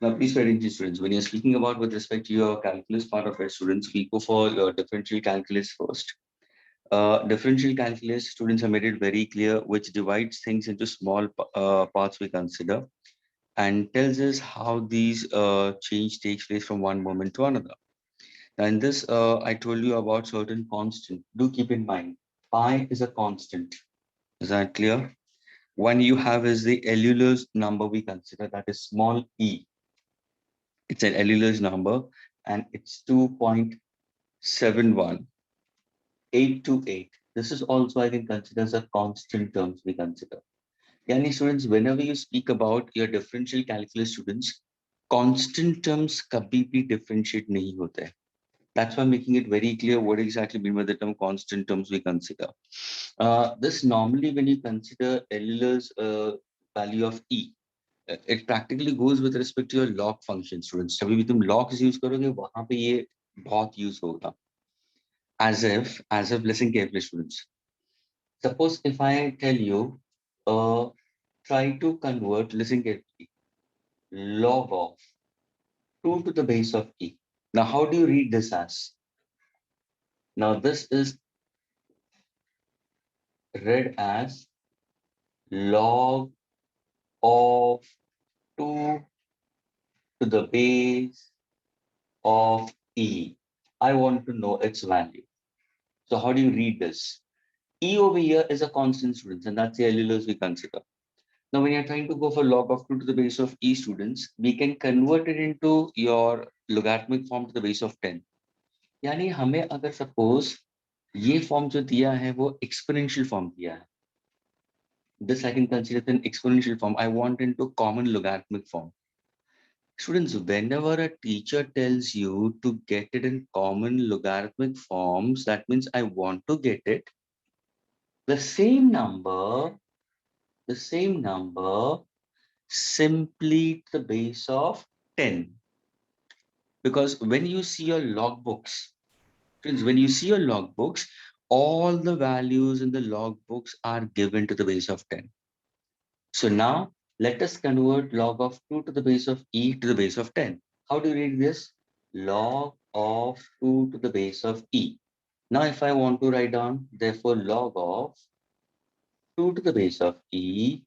Now, please pay attention, students. When you're speaking about with respect to your calculus part of it, students, we go for your differential calculus first. Differential calculus, students have made it very clear, which divides things into small parts we consider and tells us how these change takes place from one moment to another. Now, in this, I told you about certain constant. Do keep in mind, pi is a constant. Is that clear? One you have is the Euler's number we consider, that is small e. It's an Euler's number and it's 2.71828. This is also, I think, considered as a constant terms we consider. Yani students, whenever you speak about your differential calculus students, constant terms kabhi bhi differentiate nahi hote hai. That's why making it very clear what exactly mean by the term constant terms we consider. This normally when you consider Euler's value of E, it practically goes with respect to your log function students. जब भी तुम logs use करोगे वहाँ पे ये बहुत use होगा. As if listen carefully students. Suppose if I tell you, try to convert, listen carefully, log of 2 to the base of E. Now how do you read this as? Now this is read as log of 2 to the base of E. I want to know its value. So how do you read this? E over here is a constant students, and that's the Euler's we consider. Now, when you're trying to go for log of 2 to the base of E students, we can convert it into your logarithmic form to the base of 10. यानी हमें अगर suppose ये form जो दिया है वो exponential form दिया है. This I can consider an exponential form. I want into common logarithmic form. Students, whenever a teacher tells you to get it in common logarithmic forms, that means I want to get it the same number, the same number simply to the base of 10. Because when you see your logbooks, friends, when you see your logbooks, all the values in the logbooks are given to the base of 10. So now let us convert log of 2 to the base of e to the base of 10. How do you read this? Log of 2 to the base of e. Now if I want to write down, therefore log of 2 to the base of e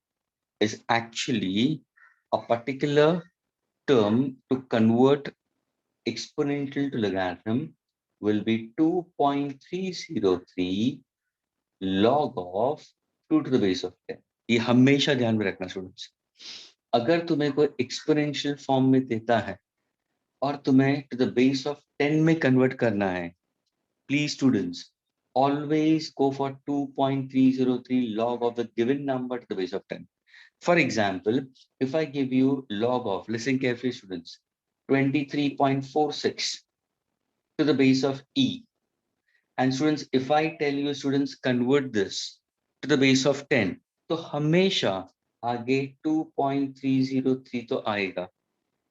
is actually a particular term to convert exponential to logarithm will be 2.303 log of 2 to the base of 10. ये हमेशा ध्यान में रखना students. अगर तुम्हें कोई exponential form में देता है और तुम्हें टू द बेस ऑफ 10 में कन्वर्ट करना है, please students always go for 2.303 log of the given number to the base of 10. For example, if I give you log of, listen carefully students, 23.46 to the base of e, and students if I tell you students convert this to the base of 10, तो हमेशा आगे 2.303 तो आएगा.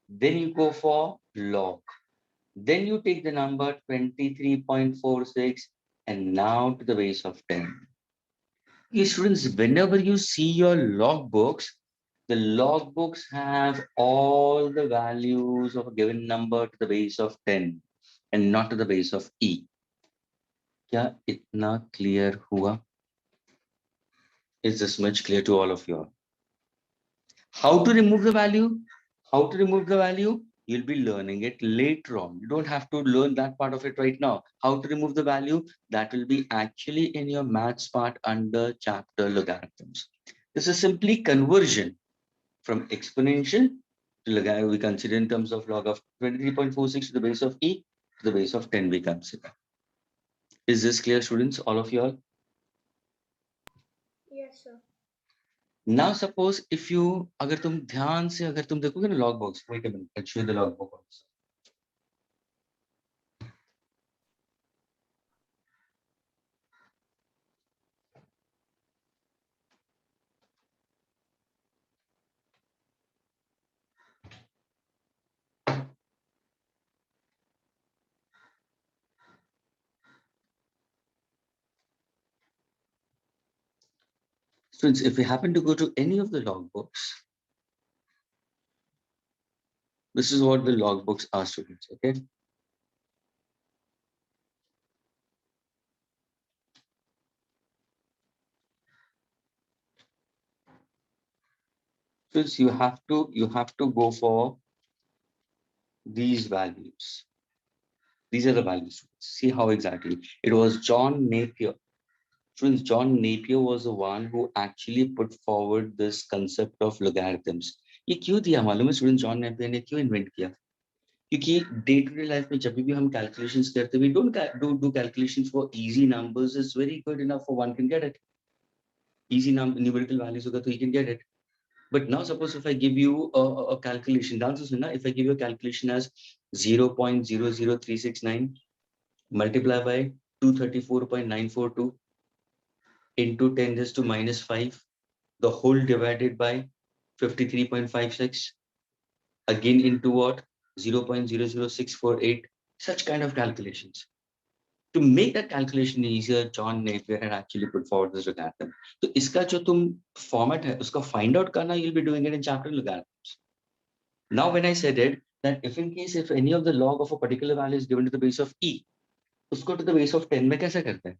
Then you go for log. Then you take the number 23.46 and now to the base of 10. Okay, students, whenever you see your logbooks, the logbooks have all the values of a given number to the base of 10 and not to the base of e. क्या इतना clear हुआ? Is this much clear to all of you? How to remove the value? How to remove the value? You'll be learning it later on. You don't have to learn that part of it right now. How to remove the value? That will be actually in your maths part under chapter logarithms. This is simply conversion from exponential to logarithm. We consider in terms of log of 23.46 to the base of e to the base of 10 we consider. Is this clear, students? All of you all? Yes, sir. Now suppose if you अगर तुम ध्यान से अगर तुम देखोगे ना log box, wait a minute, let's show you the log box. Students, if we happen to go to any of the log books, This is what the logbooks are, students. Okay. Students, you have to go for these values. These are the values. See how exactly it was John Napier. Students, John Napier was the one who actually put forward this concept of logarithms. ये क्यों दिया मालूम है student? John Napier ने क्यों invent किया? क्योंकि day to day life में जब भी हम कैलकुलेशंस करते हैं, we don't do calculations for easy numbers. It's very good enough for one can get it. Easy numerical values होगा तो you can get it. But now suppose if I give you a calculation, if I give you a calculation as 0.00369 multiplied by 234.942 into 10 raised to minus 5, the whole divided by 53.56, again into what? 0.00648, such kind of calculations. To make that calculation easier, John Napier had actually put forward this logarithm. So iska jo tum format hai, uska find out karna, you'll be doing it in chapter logarithms. Now, when I said it, that if any of the log of a particular value is given to the base of e, usko to the base of 10 में कैसे करते हैं?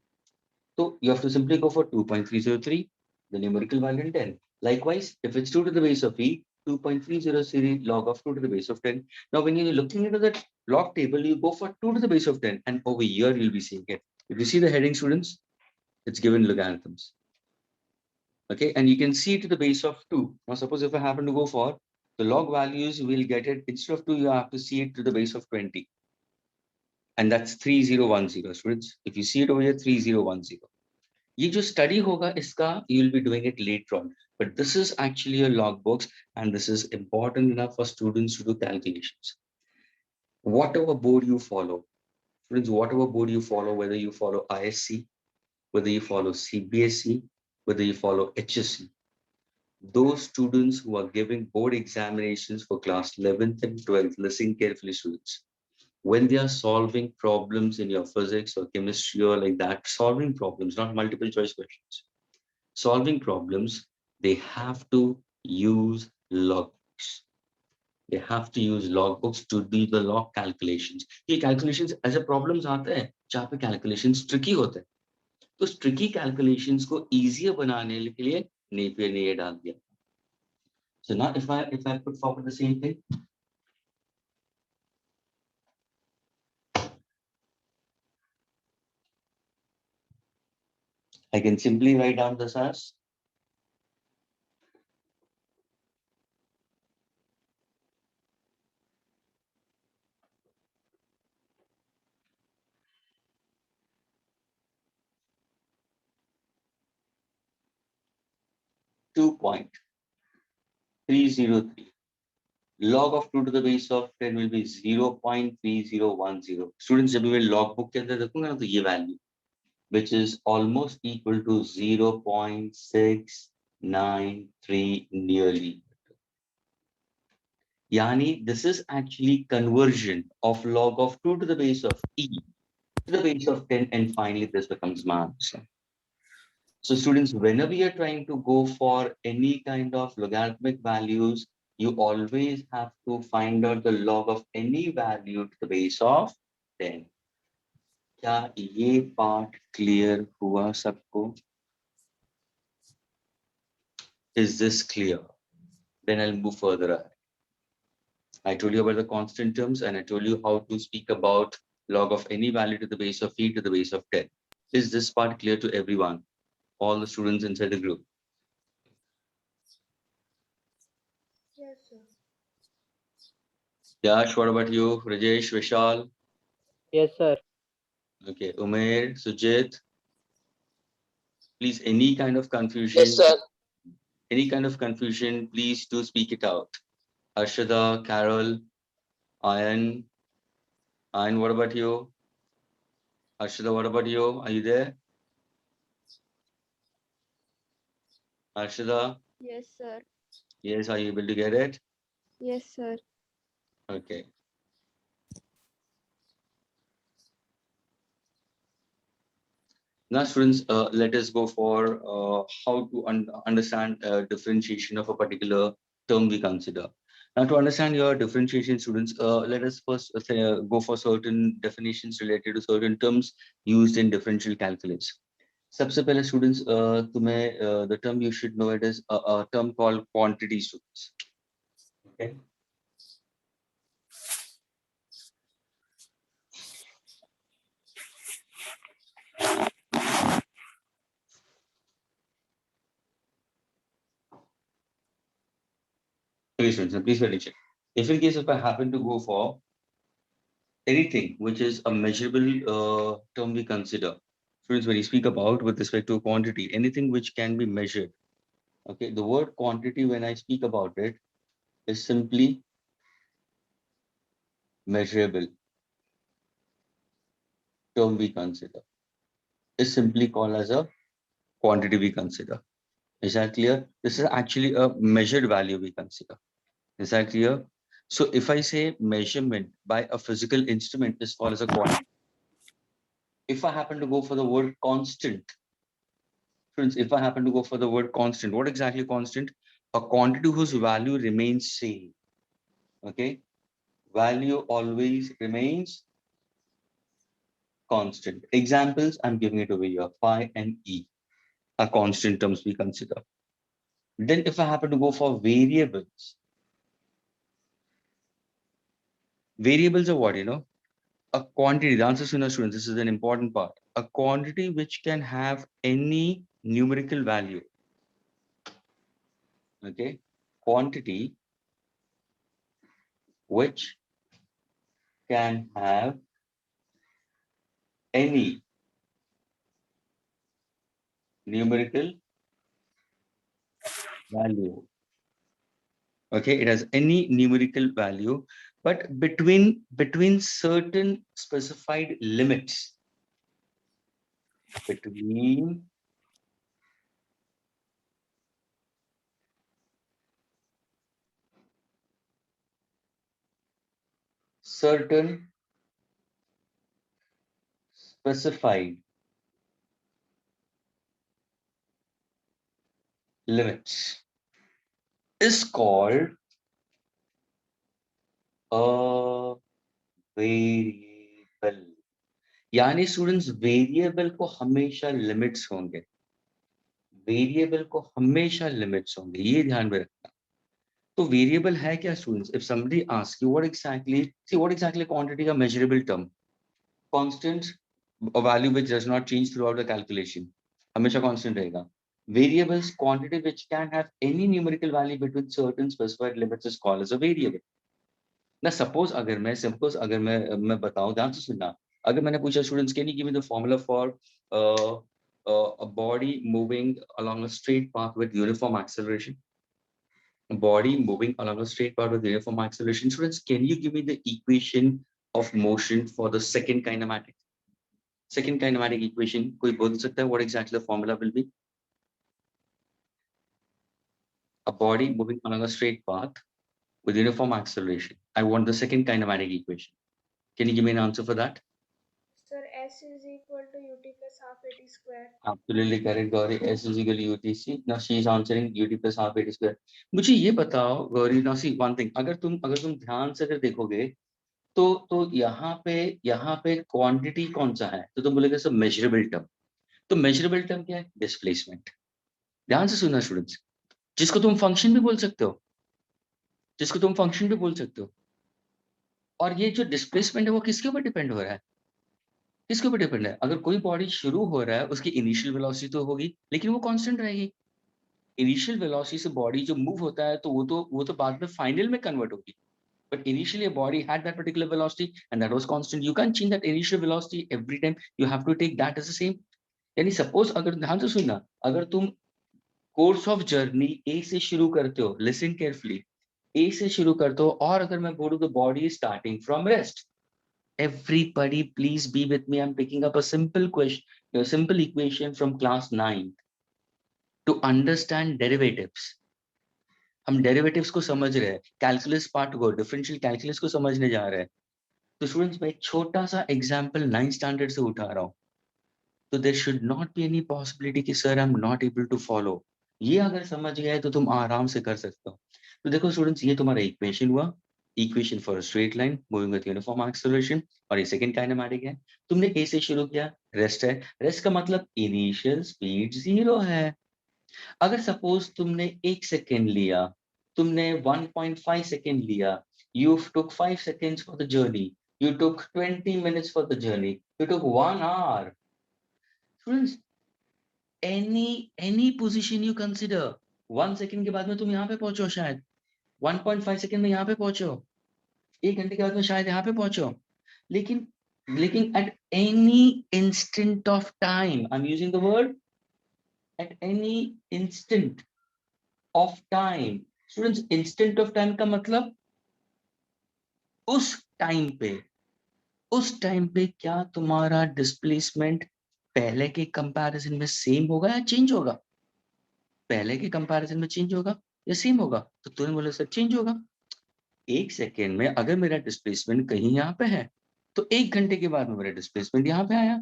So you have to simply go for 2.303, the numerical value in 10. Likewise, if it's 2 to the base of e, 2.303 log of 2 to the base of 10. Now, when you're looking into that log table, you go for 2 to the base of 10, and over here you'll be seeing it. If you see the heading, students, it's given logarithms. Okay, and you can see to the base of 2. Now, suppose if I happen to go for the log values, we'll get it instead of 2, you have to see it to the base of 20. And that's 3010, students. If you see it over here, 3010. ये जो study होगा इसका, you'll be doing it later on. But this is actually a logbooks, and this is important enough for students to do calculations. Whatever board you follow, students, whatever board you follow, whether you follow ISC, whether you follow CBSE, whether you follow HSC, those students who are giving board examinations for class 11th and 12th, listen carefully, students. When they are solving problems in your physics or chemistry or like that, solving problems, not multiple choice questions, solving problems, they have to use logbooks. They have to use logbooks to do the log calculations. ये calculations ऐसे problems आते हैं जहाँ पे calculations tricky होते हैं. तो tricky calculations को easier बनाने के लिए Napier ने ये डाल दिया. So now if I put forward the same thing, I can simply write down this as 2.303. Log of 2 to the base of 10 will be 0.3010. Students, जब मैं logbook के अंदर देखूंगा ना तो ये value, which is almost equal to 0.693 nearly. Yani, this is actually conversion of log of 2 to the base of e to the base of 10, and finally this becomes my answer. So students, whenever you're trying to go for any kind of logarithmic values, you always have to find out the log of any value to the base of 10. क्या ये part clear हुआ सबको? Is this clear? Then I'll move further ahead. I told you about the constant terms, and I told you how to speak about log of any value to the base of e to the base of 10. Is this part clear to everyone? All the students inside the group? Yes, sir. Yash, what about you? Rajesh, Vishal? Yes, sir. Okay, Umair, Sujit? Please, any kind of confusion? Yes, sir. Any kind of confusion, please do speak it out. Arshada, Carol, Ayan? Ayan, what about you? Arshada, what about you? Are you there? Arshada? Yes, sir. Yes, are you able to get it? Yes, sir. Okay. Now, students, let us go for how to understand differentiation of a particular term we consider. Now, to understand your differentiation, students, let us first go for certain definitions related to certain terms used in differential calculus. सबसे पहले students, तुम्हें the term you should know it is a term called quantity, students. Okay. Okay, students, please pay attention. If in case if I happen to go for anything which is a measurable term we consider, students, when you speak about with respect to quantity, anything which can be measured. Okay, the word quantity when I speak about it is simply measurable term we consider. Is simply called as a quantity we consider. Is that clear? This is actually a measured value we consider. Is that clear? So if I say measurement by a physical instrument is called as a quantity. If I happen to go for the word constant, friends, if I happen to go for the word constant, what exactly constant? A quantity whose value remains same. Okay, value always remains constant. Examples, I'm giving it over here. Phi and E are constant terms we consider. Then if I happen to go for variables, variables are what, a quantity, the answer sooner, students, this is an important part. A quantity which can have any numerical value. Okay, quantity which can have any numerical value. Okay, it has any numerical value, but between certain specified limits. Between certain specified limits is called a variable. यानी students variable को हमेशा limits होंगे. Variable को हमेशा limits होंगे, ये ध्यान में रखना. तो वेरिएबल है क्या students? If somebody ask you what exactly quantity का measurable term, constant, a value which does not change throughout the calculation, हमेशा कांस्टेंट रहेगा. Variables, quantity which can have any numerical value between certain specified limits is called as a variable. ना suppose अगर मैं बताऊं, ध्यान से सुनना. अगर मैंने पूछा students, can you give me the formula for a body moving along a straight path with uniform acceleration? A body moving along a straight path with uniform acceleration. Students, can you give me the equation of motion for the second kinematic? Second kinematic equation, कोई बोल सकता है what exactly the formula will be? A body moving along a straight path with uniform acceleration. I want the second kinematic equation. Can you give me an answer for that? Sir, S is equal to ut plus half at square. Absolutely correct, Gauri. S is equal to UTC. Now she is answering UT plus half AT square. मुझे ये बताओ Gauri, now see one thing. अगर तुम ध्यान से अगर देखोगे तो यहाँ पे क्वांटिटी कौन सा है? तो तुम बोलेगे सर मेजरेबल टर्म. तो मेजरेबल टर्म क्या है? डिस्प्लेसमेंट. ध्यान से सुनना स्टूडेंट्स, जिसको तुम फंक्शन भी बोल सकते हो, जिसको तुम फंक्शन भी बोल सकते हो. और ये जो डिस्प्लेसमेंट है वो किसके ऊपर डिपेंड हो रहा है? किसके ऊपर डिपेंड है? अगर कोई बॉडी शुरू हो रहा है, उसकी इनिशियल वेलोसिटी तो होगी, लेकिन वो कांस्टेंट रहेगी. इनिशियल वेलोसिटी से बॉडी जो मूव होता है तो वो तो बाद में फाइनल में कन्वर्ट होगी. But initially a body had that particular velocity and that was constant. You can't change that initial velocity every time. You have to take that as the same. यानी सपोज, अगर ध्यान से सुनना, अगर तुम course of journey ए से शुरू करते हो, लिसन केयरफुली, ए से शुरू करते हो, और अगर मैं बोलूं the body is starting from rest. Everybody, please be with me. I'm picking up a simple question, a simple equation from class 9 to understand derivatives. हम डेरिवेटिव्स को समझ रहे हैं, कैलकुलस पार्ट को, डिफरेंशियल कैलकुलस को समझने जा रहे हैं. तो स्टूडेंट्स, मैं एक छोटा सा एग्जांपल 9th स्टैंडर्ड से उठा रहा हूं. तो there should not be any possibility कि sir I am not able to follow. ये अगर समझ गए तो तुम आराम से कर सकते हो। तो देखो स्टूडेंट्स, ये तुम्हारा इक्वेशन हुआ, equation for a straight line moving with uniform acceleration, और ये सेकंड काइनेमेटिक है। तुमने ए से शुरू किया, रेस्ट है, रेस्ट का मतलब इनिशियल स्पीड 0 है। अगर सपोज तुमने 1 सेकेंड लिया, तुमने 1.5 सेकेंड लिया, you took 5 seconds for the journey, you took 20 minutes for the journey, you took 1 hour. Students, any position you consider, 1 second के बाद में तुम यहाँ पे पहुंचो, शायद 1.5 सेकेंड में यहाँ पे पहुंचो, 1 घंटे के बाद में शायद यहाँ पे पहुंचो, लेकिन लेकिन at any instant of time, I'm using the word at any instant of time. Students, instant of time का मतलब उस टाइम पे क्या तुम्हारा डिस्प्लेसमेंट पहले के कंपैरिजन में सेम होगा या चेंज होगा? पहले के कंपैरिजन में चेंज होगा या सेम होगा? तो तुमने बोला सर चेंज होगा। 1 सेकेंड में अगर मेरा डिस्प्लेसमेंट कहीं यहाँ पे है, तो 1 घंटे के बाद में मेरा डिस्प्लेसमेंट यहाँ पे आया,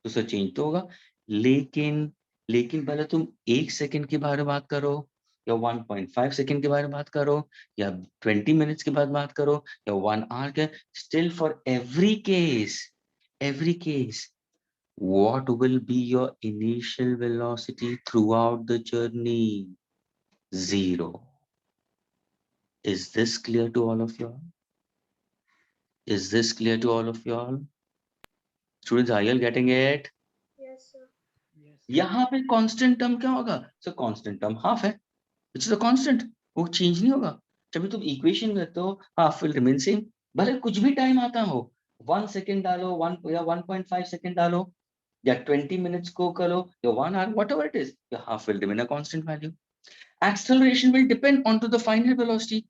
तो सर चेंज तो होगा। लेकिन लेकिन पहले तुम 1 सेकेंड के बारे में बात करो, या 1.5 सेकेंड के बारे में बात करो, या 20 मिनट्स के बाद बात करो, या 1 आवर के, still for every case, what will be your initial velocity throughout the journey? 0. Is this clear to all of you all? Is this clear to all of you all? Students, are you all getting it? Yes, sir. यहाँ पे constant term क्या होगा? सो constant term half है, which is a constant, वो change नहीं होगा। जब भी तुम इक्वेशन करते हो, हाफ विल रिमेन सेम, भले कुछ भी टाइम आता हो, 1 सेकेंड डालो, 1.5 सेकेंड डालो, या 20 मिनट्स को करो, या 1 hour, whatever it is, your half will remain a constant value. Acceleration will depend onto the final velocity.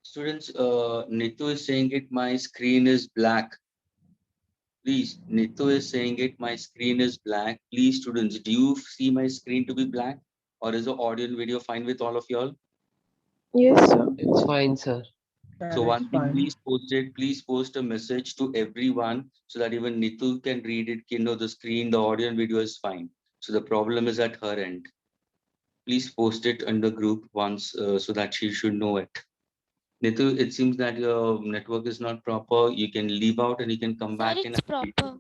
Students, Nitu is saying it, my screen is black. Please, Nitu is saying it, my screen is black. Please, students, do you see my screen to be black? Or is the audio and video fine with all of y'all? Yes, sir. It's fine, sir. So one thing, please post it. Please post a message to everyone so that even Nitu can read it. You know, the screen, the audio and video is fine. So the problem is at her end. Please post it in the group once so that she should know it. Nitu, it seems that your network is not proper. You can leave out and you can come Sir, back in. it's proper.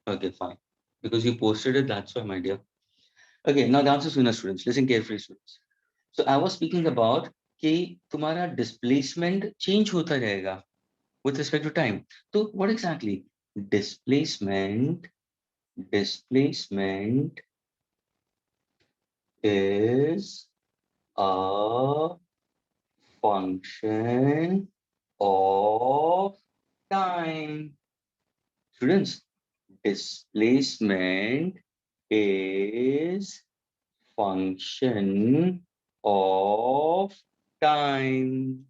Okay, fine. Because you posted it, that's why, my dear. Okay, now the answer is winner, students. Listen carefully, students. So I was speaking about कि तुम्हारा displacement change होता रहेगा with respect to time. So what exactly? Displacement is a function of time. Students, displacement is function of time.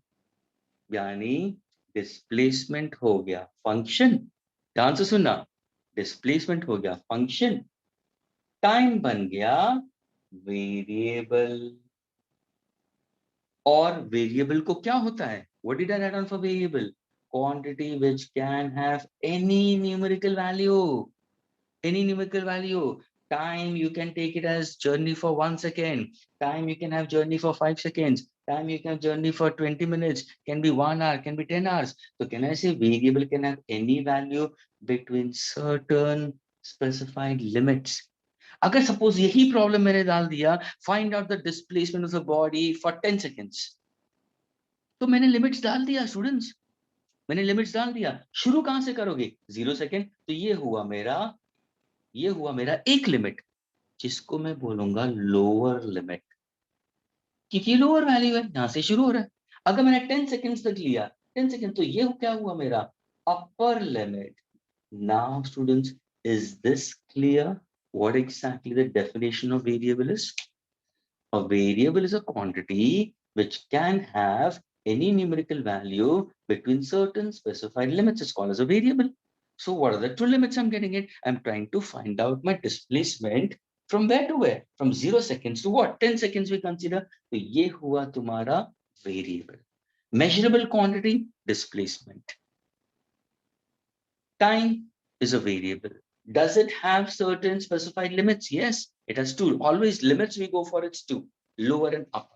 यानी displacement हो गया function, ध्यान से सुनना, डिस्प्लेसमेंट हो गया फंक्शन, टाइम बन गया वेरिएबल। और वेरिएबल को क्या होता है? What did I write down for variable? Quantity which can have any numerical value, any numerical value. Time, you can take it as journey for 1 second. Time, you can have journey for 5 seconds. Time, you can have journey for 20 minutes. Can be 1 hour, can be 10 hours. So can I say variable can have any value between certain specified limits? अगर suppose यही problem मैंने डाल दिया, find out the displacement of the body for 10 seconds. तो मैंने limits डाल दिया students, मैंने limits डाल दिया। शुरू कहां से करोगे? 0 सेकेंड। तो ये हुआ मेरा एक लिमिट, जिसको मैं बोलूंगा लोअर लिमिट, क्योंकि लोअर वैल्यू है, यहां से शुरू हो रहा है। अगर मैंने 10 सेकेंड्स तक लिया, 10 सेकेंड, तो ये क्या हुआ मेरा upper limit. Now students, is this clear what exactly the definition of variable is? A variable is a quantity which can have any numerical value between certain specified limits. It's called as a variable. So what are the two limits I'm getting it? I'm trying to find out my displacement from where to where? From 0 seconds to what? 10 seconds we consider. So ये हुआ तुम्हारा variable. Measurable quantity, displacement. Time is a variable. Does it have certain specified limits? Yes, it has two. Always limits we go for it's two, lower and upper.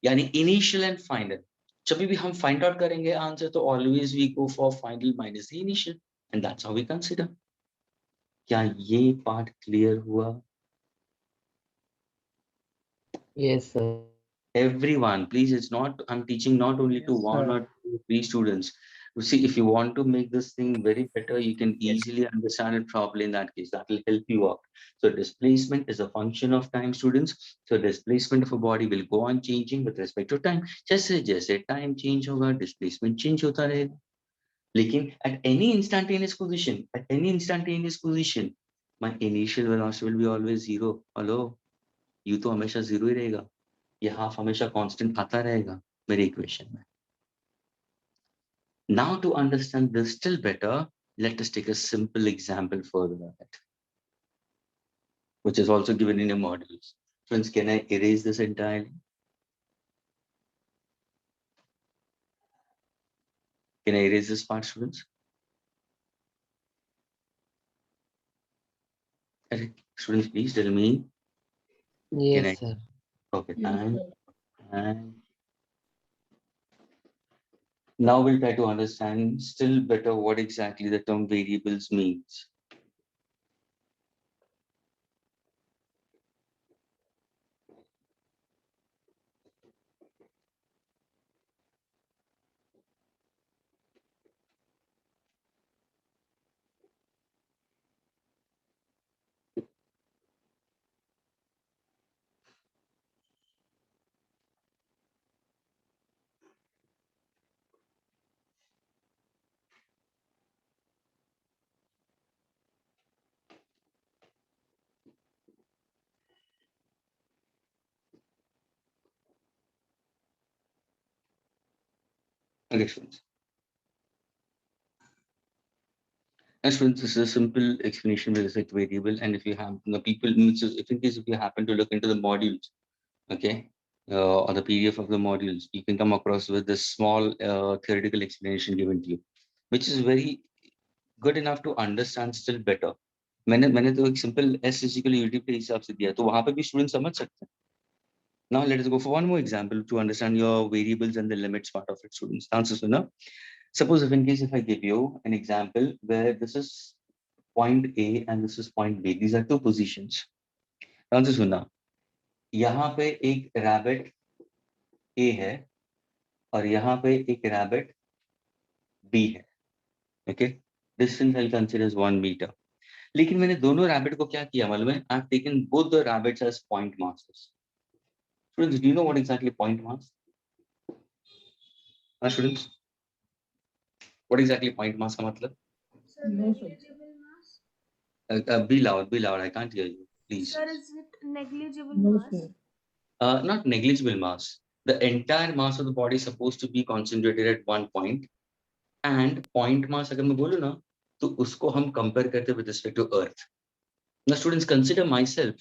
यानी initial and final. जब भी हम find out करेंगे answer तो always we go for final minus the initial and that's how we consider. क्या ये part clear हुआ? Yes, sir. Everyone, please, it's not, I'm teaching not only to Yes, one sir. or two, three students. You see, if you want to make this thing very better, you can easily understand it properly in that case. That will help you out. So displacement is a function of time, students. So displacement of a body will go on changing with respect to time. जैसे time change होगा, displacement change होता रहेगा. लेकिन at any instantaneous position, my initial velocity will be always zero. Hello, you तो हमेशा zero ही रहेगा. ये half हमेशा कांस्टेंट आता रहेगा मेरे इक्वेशन में. Now to understand this still better, let us take a simple example further on it, which is also given in your modules. Friends, can I erase this entirely? Can I erase this part, students? Students, please tell me. Can I? Yes, sir. Okay, and now we'll try to understand still better what exactly the term variables means. Okay, students. And students, this is a simple explanation with respect to variable. And if you have if in case if you happen to look into the modules, okay, or the PDF of the modules, you can come across with this small theoretical explanation given to you, which is very good enough to understand still better. मैंने तो एक simple S is equal to UT के हिसाब से दिया, तो वहाँ पे भी students समझ सकते हैं. Now let us go for one more example to understand your variables and the limits part of it, students. Answer सुना. Suppose if in case if I give you an example where this is point A and this is point B, these are two positions. Answer सुना. यहाँ पे एक rabbit A है और यहाँ पे एक rabbit B है. Okay, distance I'll consider as 1 meter. लेकिन मैंने दोनों rabbit को क्या किया मालूम है? I've taken both the rabbits as point masses. Students, do you know what exactly point mass? Students, what exactly point mass का मतलब? Sir, No, sir. negligible mass. Be loud. I can't hear you. Please. Sir, is it negligible No, mass? sir. Not negligible mass. The entire mass of the body is supposed to be concentrated at one point, and point mass अगर मैं बोलूँ ना, तो उसको हम compare करते with respect to Earth. Now, students, consider myself.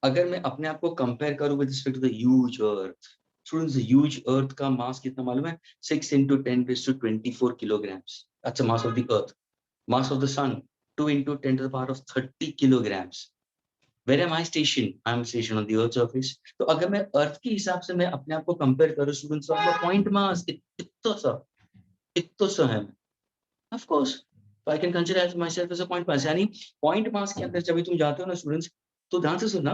अगर मैं अपने आप को compare करूँ with respect to the huge Earth, students, the huge Earth का mass कितना मालूम है? 6 into 10 raised to 24 kilograms. That's the mass of the Earth. Mass of the Sun, 2 into 10 to the power of 30 kilograms. Where am I stationed? I'm stationed on the Earth's surface. तो अगर मैं Earth के हिसाब से मैं अपने आप को compare करूँ, students, तो आपका point mass इतना सा है. Of course, so I can consider as myself as a point mass. यानी point mass के अंदर जब तुम जाते हो ना students, तो ध्यान से सुनना,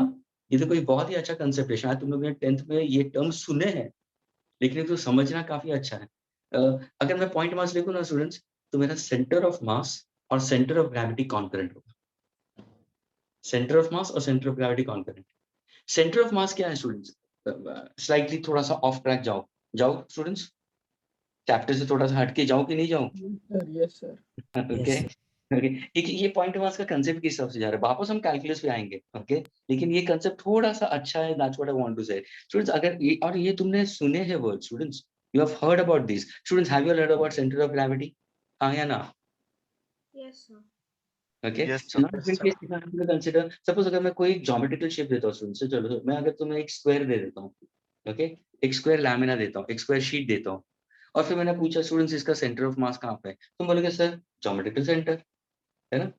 ये तो कोई बहुत ही अच्छा concept है. शायद तुम लोगों ने 10th में ये term सुने हैं, लेकिन इसको समझना काफी अच्छा है. अगर मैं point mass लिखूँ ना students, तो मेरा center of mass और center of gravity concurrent होगा. Center of mass और center of gravity concurrent. Center of mass क्या है students? Slightly थोड़ा सा off track जाओ students. चैप्टर से थोड़ा सा हटके जाओ कि नहीं जाओ? Yes, sir. ओके ओके, ये पॉइंट मास का कंसेप्ट किस हिसाब से जा रहा है? वापस हम कैलकुलस पे आएंगे. ओके, लेकिन ये कंसेप्ट थोड़ा सा अच्छा है. That's what I want to say. Students, अगर ये और ये तुमने सुने हैं word, students, you have heard about this. Students, have you heard about centre of gravity? हां या ना? Yes, sir. Okay, Yes, so sir. now in case if I have to consider, suppose अगर मैं कोई ज्योमेट्रिकल शेप देता हूँ students, चलो मैं अगर तुम्हें एक स्क्वायर दे देता हूँ, ओके, एक स्क्वायर लैमिना देता हूँ, एक स्क्वायर शीट देता हूँ, और फिर मैंने पूछा स्टूडेंट्स इसका सेंटर ऑफ मास कहाँ पे है, तुम बोलोगे सर ज्योमेट्रिकल सेंटर, है ना?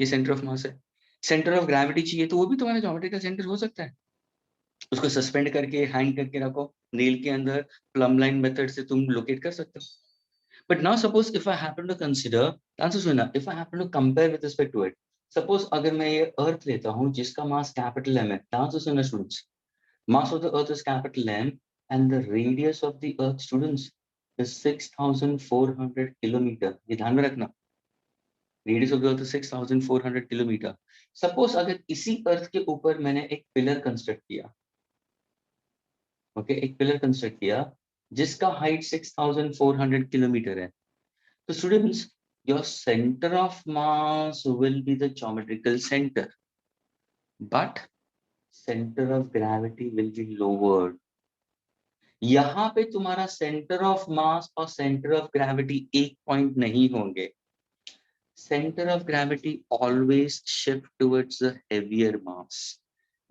ये सेंटर ऑफ मास है। सेंटर ऑफ ग्रेविटी चाहिए तो वो भी तुम्हारा ज्योमेट्रिकल सेंटर हो सकता है, उसको सस्पेंड करके हैंग करके रखो नील के अंदर, प्लम लाइन मेथड से तुम लोकेट कर सकते हो। But now suppose if I happen to consider, ध्यान से सुनना, if I happen to compare with respect to it, suppose अगर मैं ये अर्थ लेता हूँ जिसका मास कैपिटल एम है, ध्यान से सुनना students, mass of the earth is capital M and the radius of the earth, students, is 6400 kilometer, ये ध्यान में रखना, radius of the earth is 6400 kilometer। Suppose अगर इसी अर्थ के ऊपर मैंने एक पिलर कंस्ट्रक्ट किया, ओके, एक पिलर कंस्ट्रक्ट किया जिसका हाइट 6400 किलोमीटर है, तो students your center of mass will be the geometrical center, but center of gravity will be lowered। यहां पे तुम्हारा सेंटर ऑफ मास और सेंटर ऑफ ग्रेविटी एक पॉइंट नहीं होंगे। Centre of gravity always shift towards the heavier mass,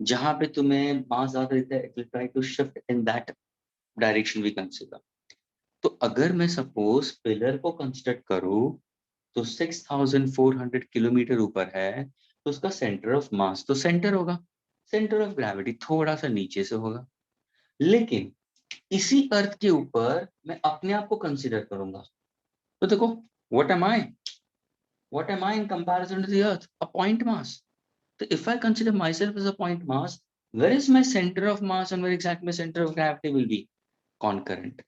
जहां पे तुम्हें मास ज्यादा रहता है, it will try to shift in that direction we consider. तो अगर मैं सपोज पिलर को कंस्ट्रक्ट करूं तो 6400 किलोमीटर ऊपर है, तो उसका सेंटर ऑफ मास तो सेंटर होगा, सेंटर ऑफ ग्रेविटी थोड़ा सा नीचे से होगा। लेकिन इसी अर्थ के ऊपर मैं अपने आप को कंसीडर करूंगा, तो देखो, what am I, what am I in comparison to the earth, a point mass. तो if I consider my self as a point mass, where is my centre of mass and where exact my centre of gravity will be concurrent.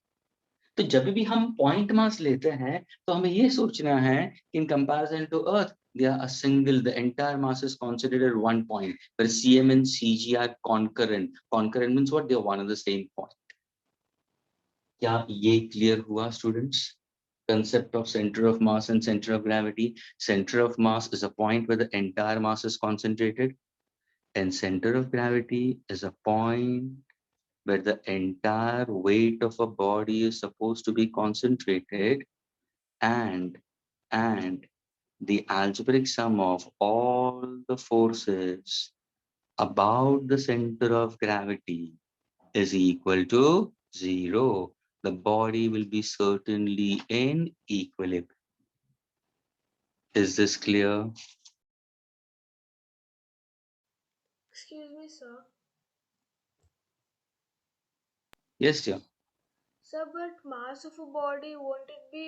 तो जब भी हम point mass लेते हैं तो हमें ये सोचना है कि in comparison to earth they are a single, the entire mass is considered at one point, where cm and cg are concurrent, concurrent means what, they are one and the same point। क्या ये clear हुआ students? Concept of center of mass and center of gravity. Center of mass is a point where the entire mass is concentrated, and center of gravity is a point where the entire weight of a body is supposed to be concentrated, and and the algebraic sum of all the forces about the center of gravity is equal to 0, the body will be certainly in equilibrium। Is this clear? Excuse me, sir. Yes, dear. Sir, but mass of a body, won't it be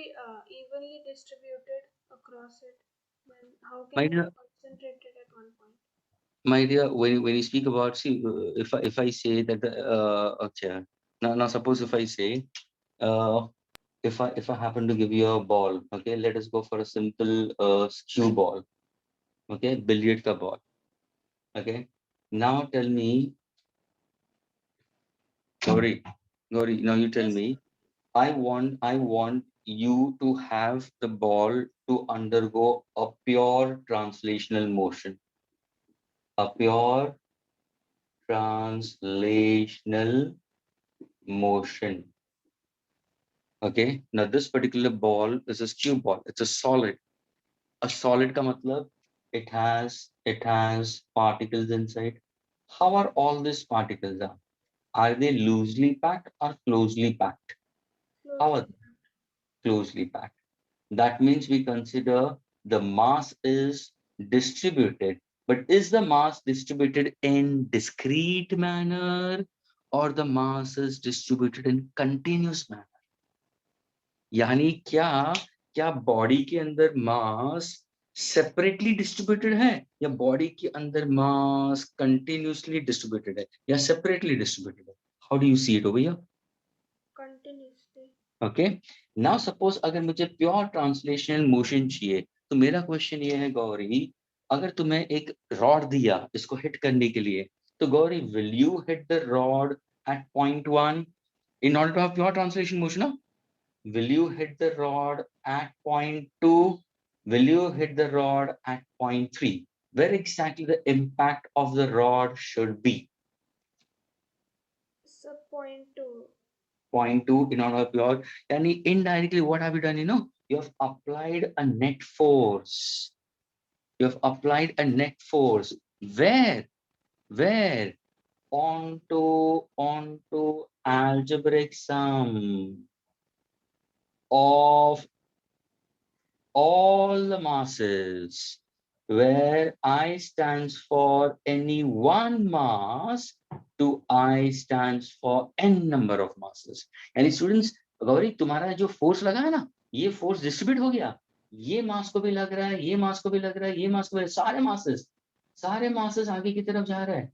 evenly distributed across it? Then how My can it dear, be concentrated at one point? my dear, when you speak about, see, if I say that the okay, now suppose if I say, uh, if I happen to give you a ball, okay, let us go for a simple skew ball, okay, billiard ka ball, okay, now tell me, Gauri, now you tell Yes, me, I want you to have the ball to undergo a pure translational motion, a pure translational motion. Okay. Now this particular ball is a skew ball. It's a solid. A solid ka matlab, it has particles inside. How are all these particles are? Are they loosely packed or closely packed? How are closely. they? Closely packed. That means we consider the mass is distributed, but is the mass distributed in discrete manner or the mass is distributed in continuous manner? यानी क्या क्या body के अंदर मास separately distributed है या body के अंदर मास continuously distributed है या सेपरेटली डिस्ट्रीब्यूटेड है? How do you see it over here? Continuously. Okay, now suppose अगर मुझे प्योर ट्रांसलेशनल मोशन चाहिए, तो मेरा क्वेश्चन ये है गौरी, अगर तुम्हें एक रॉड दिया इसको हिट करने के लिए, तो Gauri will you hit the rod at point 1 in order to have pure translation motion? No? Will you hit the rod at point 2? Will you hit the rod at point 3? Where exactly the impact of the rod should be? Sub point 2. Point 2 in order of pure. And indirectly, what have you done? You have applied a net force. You have applied a net force. Where? Where? Onto algebraic sum of all the masses where I stands for any one mass to I stands for n number of masses. यानी students, Gauri तुम्हारा जो force लगा है ना, ये force distribute हो गया, ये मास को भी लग रहा है, ये मास को भी लग रहा है, ये मास को भी, सारे मासेस आगे की तरफ जा रहा है,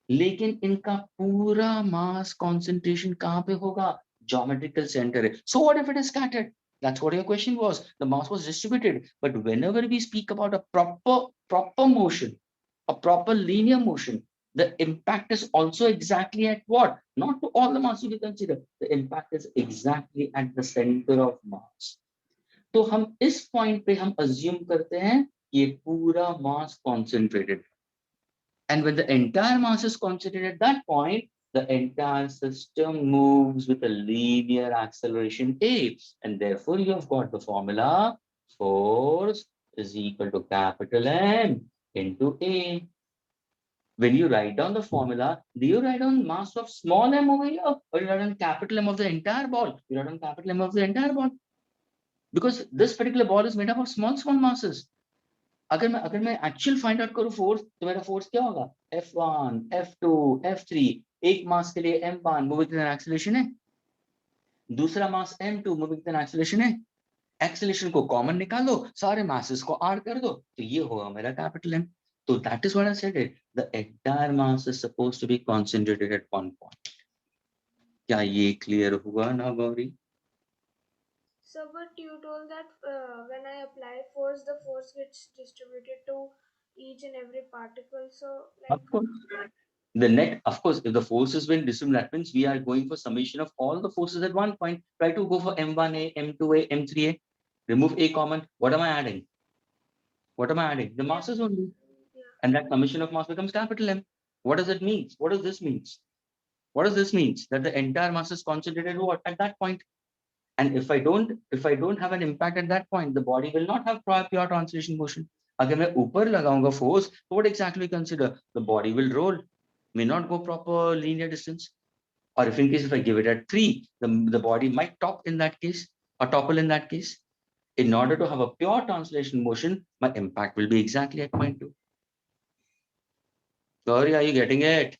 लेकिन इनका पूरा मास कंसंट्रेशन कहां पे होगा? Geometrical center है. So what if it is scattered? That's what your question was. The mass was distributed, but whenever we speak about a proper motion, a proper linear motion, the impact is also exactly at what? Not to all the mass to be considered. The impact is exactly at the center of mass. तो हम इस point पे हम assume करते हैं ये पूरा mass concentrated. And when the entire mass is concentrated at that point, the entire system moves with a linear acceleration a. And therefore, you have got the formula: force is equal to capital M into A. When you write down the formula, do you write down mass of small m over here, or you write down capital M of the entire ball? You write down capital M of the entire ball. Because this particular ball is made up of small masses. अगर मैं actual find out करूं force, तो मेरा force क्या होगा? F1, F2, F3. एक मास के लिए M1 moving with an acceleration है, दूसरा मास M2 moving with an acceleration है. एक्सेलरेशन को कॉमन निकाल दो, सारे मासेस को R कर दो, तो ये होगा मेरा कैपिटल M. तो that is what I said it, the entire mass is supposed to be concentrated at one point. क्या ये क्लियर हुआ ना Gauri? So, but you told that when I apply force, the force gets distributed to each and every particle. So, like, Of course. The net, of course, if the force has been distributed, that means we are going for summation of all the forces at one point. Try to go for M1A, M2A, M3A. Remove A common. What am I adding? What am I adding? The masses only. yeah. And that summation of mass becomes capital M. What does it mean? What does this mean? What does this mean? That the entire mass is concentrated what? At that point. And if I don't have an impact at that point, the body will not have pure translation motion. अगर मैं ऊपर लगाऊंगा force, so what exactly consider? The body will roll, may not go proper linear distance. Or if in case if I give it at 3, the body might top in that case, or topple in that case. In order to have a pure translation motion, my impact will be exactly at point 2. Sorry, are you getting it?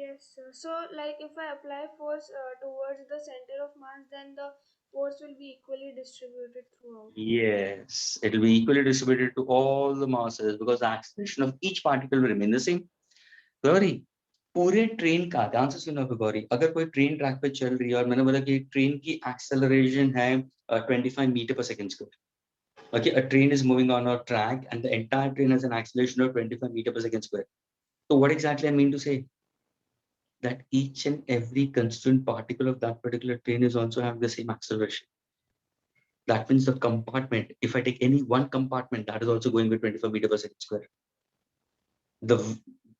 Yes, sir. So, like, if I apply force towards the center of mass, then the force will be equally distributed throughout. Yes, it will be equally distributed to all the masses because the acceleration of each particle will remain the same. Gauri, पूरे train का ध्यान से सुनो गौरी, अगर कोई train track पे चल रही है और मैंने बोला कि ट्रेन की एक्सेलरेशन है 25 metre per second square. Okay, a train is moving on a track and the entire train has an acceleration of 25 meter per second square. So what exactly I mean to say? That each and every constituent particle of that particular train is also having the same acceleration. That means the compartment, if I take any one compartment, that is also going with 25 meter per second square.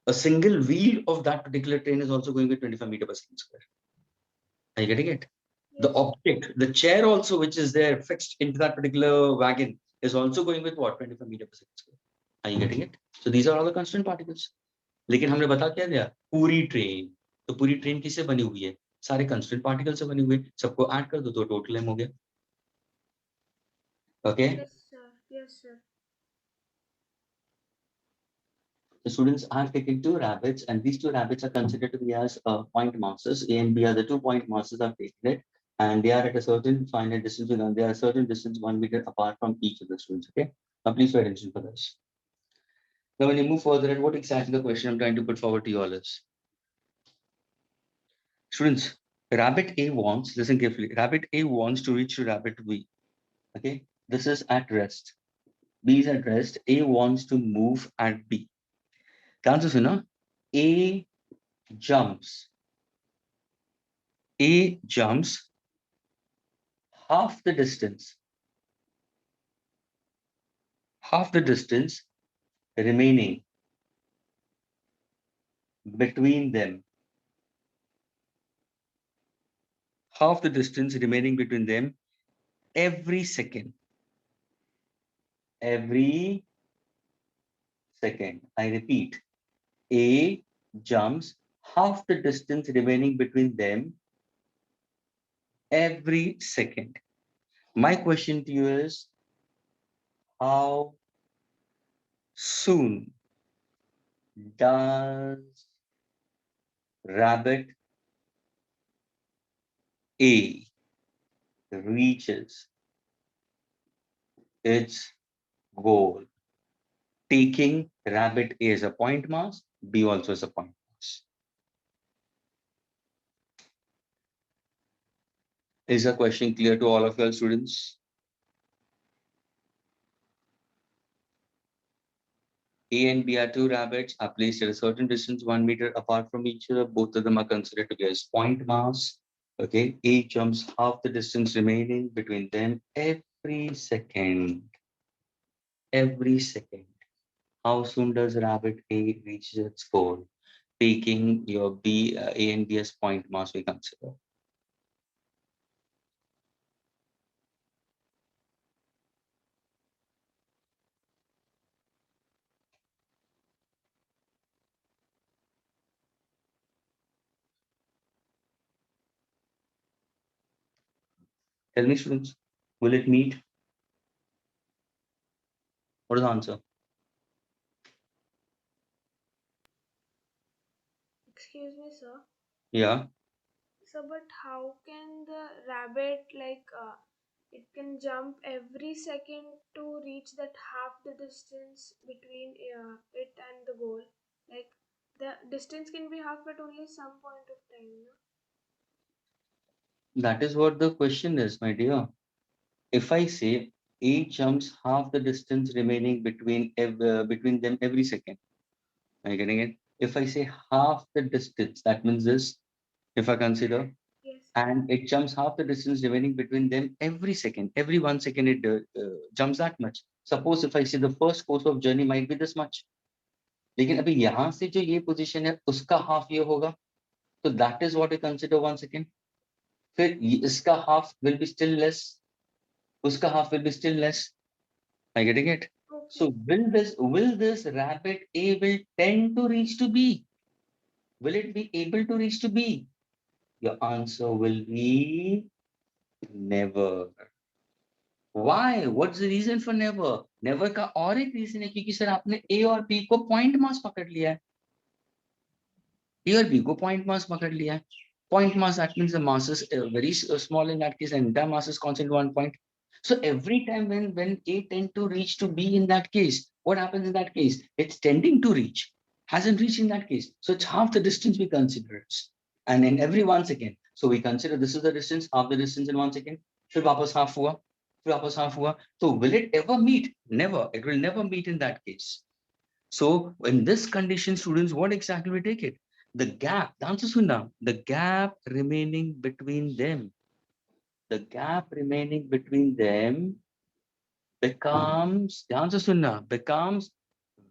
A single wheel of that particular train is also going with 25 meter per second square. Are you getting it? Yes. The object, the chair also, which is there fixed into that particular wagon, is also going with what? 25 meter per second square. Are you getting it? So these are all the constant particles. लेकिन हमने बता क्या दिया? पूरी train. तो पूरी train किससे बनी हुई है? सारे constant particles से बनी हुई है. सबको ऐड कर दो तो टोटल m हो गया. Okay? Yes, sir. Yes, sir. The students are taking 2 rabbits, and these 2 rabbits are considered to be as point masses. A and B are the 2 point masses I've taken it, and they are at a certain finite distance. They are a certain distance 1 meter apart from each of the students. Okay, now please pay attention for this. Now, when you move further, and what exactly the question I'm trying to put forward to you all is, students, rabbit A wants, listen carefully. Rabbit A wants to reach to rabbit B. Okay, this is at rest. B is at rest. A wants to move at B. The answer is no. A jumps. A jumps half the distance remaining between them, every second. I repeat, A jumps half the distance remaining between them every second. My question to you is, how soon does rabbit A reaches its goal, taking rabbit A as a point mass, B also as a point mass. Is the question clear to all of your students? A and B are two rabbits are placed at a certain distance, 1 meter apart from each other. Both of them are considered to be as point mass. Okay, A jumps half the distance remaining between them every second. Every second. How soon does rabbit A reach its goal? Taking your A and B as point mass, we consider. Tell me, students, will it meet? What is the answer? Excuse me, sir. Yeah, So, but how can the rabbit it can jump every second to reach that half the distance between it and the goal? Like the distance can be half, but only some point of time. No? that is what the question is, my dear. If I say A jumps half the distance remaining between them every second, are you getting it? If I say half the distance, that means this. If I consider, Yes. and it jumps half the distance remaining between them every second, every 1 second it jumps that much. Suppose if I say the first course of journey might be this much, लेकिन अभी यहाँ से जो ये position है उसका half ये होगा, so that is what we consider 1 second. फिर इसका half will be still less, उसका half will be still less. Am I getting it? Okay. So will this rabbit A will tend to reach to B? Will it be able to reach to B? Your answer will be never. Why? What's the reason for never? Never का और एक reason है क्योंकि sir आपने A और B को point mass पकड़ लिया है. A और B को point mass पकड़ लिया है. Point mass, that means the mass is very small in that case, and entire mass is constant 1 point. So every time when A tend to reach to B in that case, what happens in that case? It's tending to reach, hasn't reached in that case. So it's half the distance we consider it. And in every 1 second, so we consider this is the distance, half the distance in 1 second. फिर वापस half हुआ, फिर वापस half हुआ. So will it ever meet? Never. It will never meet in that case. So in this condition, students, what exactly we take it? The gap, the answer Sunna, the gap remaining between them, the gap remaining between them becomes, the answer Sunna, becomes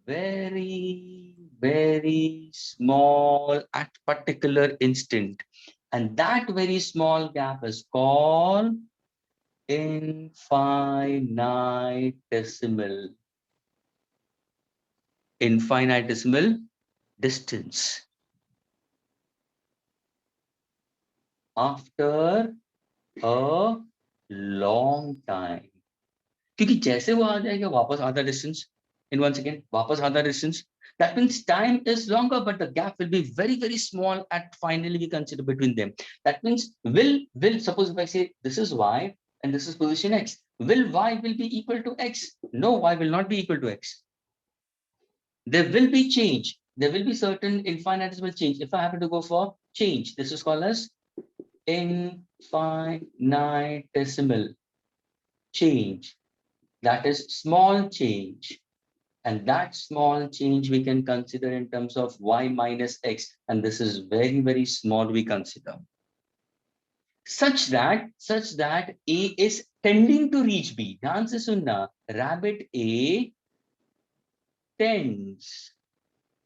very, very small at particular instant. And that very small gap is called infinitesimal. Infinitesimal distance. After a long time. क्योंकि जैसे वो आ जाएगा वापस आधा distance in 1 second, वापस आधा distance. That means time is longer, but the gap will be very, very small at finally we consider between them. That means will suppose if I say this is y and this is position x, will y will be equal to x? No, y will not be equal to x. There will be change. There will be certain infinitesimal change. If I happen to go for change, this is called as infinitesimal change. That is small change. And that small change we can consider in terms of y minus x. And this is very, very small we consider. Such that A is tending to reach B. The answer is Sunna. Rabbit A tends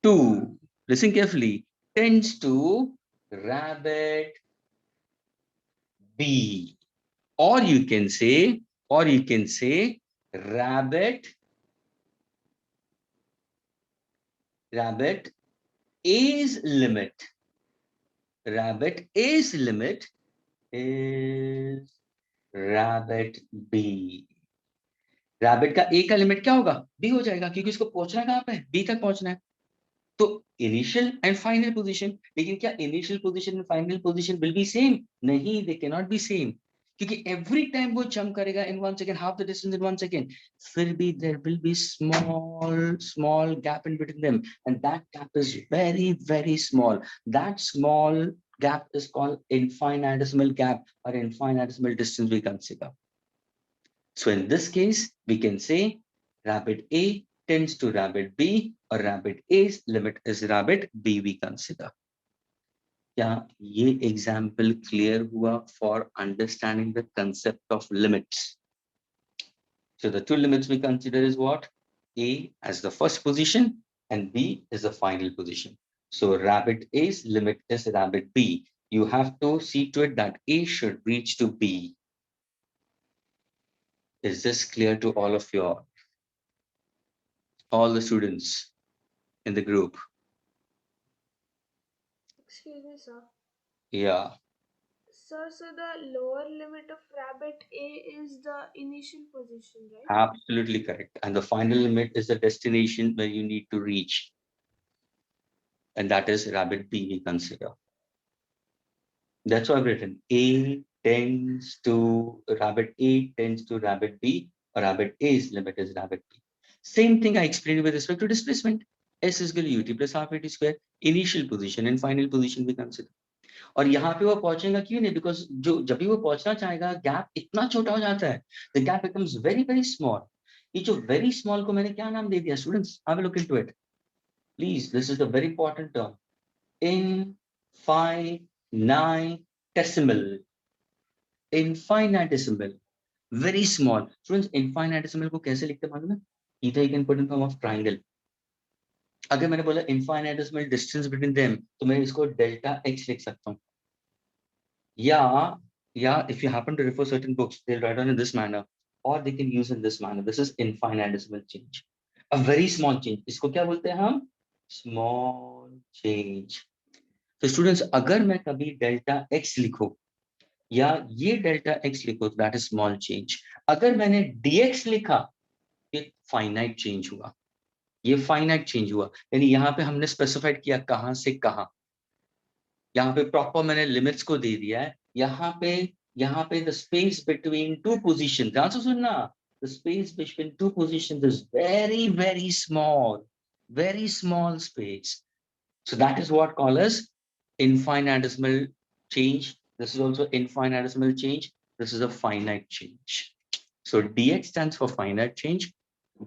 to, listen carefully, tends to rabbit B. Or you can say rabbit A's limit. Rabbit A's limit is rabbit B. Rabbit का ए का limit क्या होगा, B हो जाएगा, क्योंकि इसको पहुंचना कहां पे है, बी तक पहुंचना है। तो इनिशियल एंड फाइनल पोजीशन, लेकिन क्या initial position and final position will be same? नहीं, they can not be same, क्योंकि एवरी टाइम वो जंप करेगा in 1 second, half the distance in 1 second, फिर भी there will be small gap in between them, and that gap is very very small. That small gap is called infinitesimal gap or infinitesimal distance we consider. So in this case, we can say rabbit A tends to rabbit B, or rabbit A's limit is rabbit B we consider. क्या ये example clear हुआ for understanding the concept of limits? So the two limits we consider is what? A as the first position and B is the final position. So rabbit A's limit is rabbit B. You have to see to it that A should reach to B. Is this clear to all the students in the group? Excuse me, sir. Yeah, Sir, so the lower limit of rabbit A is the initial position, right? absolutely correct. And the final limit is the destination where you need to reach. And that is rabbit B we consider. That's why I've written A tends to rabbit A tends to rabbit B, or rabbit A's limit is rabbit B. Same thing I explained with respect to displacement. S is equal to ut plus half at square. Initial position and final position we consider. और यहाँ पे वो पहुंचेगा क्यों नहीं, because जो जब भी वो पहुंचना चाहेगा गैप इतना छोटा हो जाता है, the gap becomes very very small. ये जो वेरी स्मॉल को मैंने क्या नाम दे दिया students, have a look into it please. This is the very important term, infinitesimal. Infinitesimal, very small. Students, infinitesimal को कैसे लिखते हैं मालूम है? Either you can put in form of triangle. अगर मैंने बोला infinitesimal distance between them, तो मैं इसको delta x लिख सकता हूँ. Yeah, if you happen to refer certain books, they'll write on in this manner, or they can use in this manner. This is infinitesimal change, a very small change. इसको क्या बोलते हैं हम? Small change. तो students, अगर मैं कभी delta x लिखूं या ये delta x लिखो, तो that is small change. अगर मैंने dx लिखा, ये finite change हुआ. ये finite change हुआ, यानी यहाँ पे हमने specified किया कहाँ से कहाँ. यहाँ पे प्रॉपर मैंने लिमिट्स को दे दिया है. यहाँ पे the space between two position, ध्यान से सुनना, the space between two position is very very small space. So that is what called as infinitesimal change. This is also infinitesimal change. This is a finite change. So dx stands for finite change,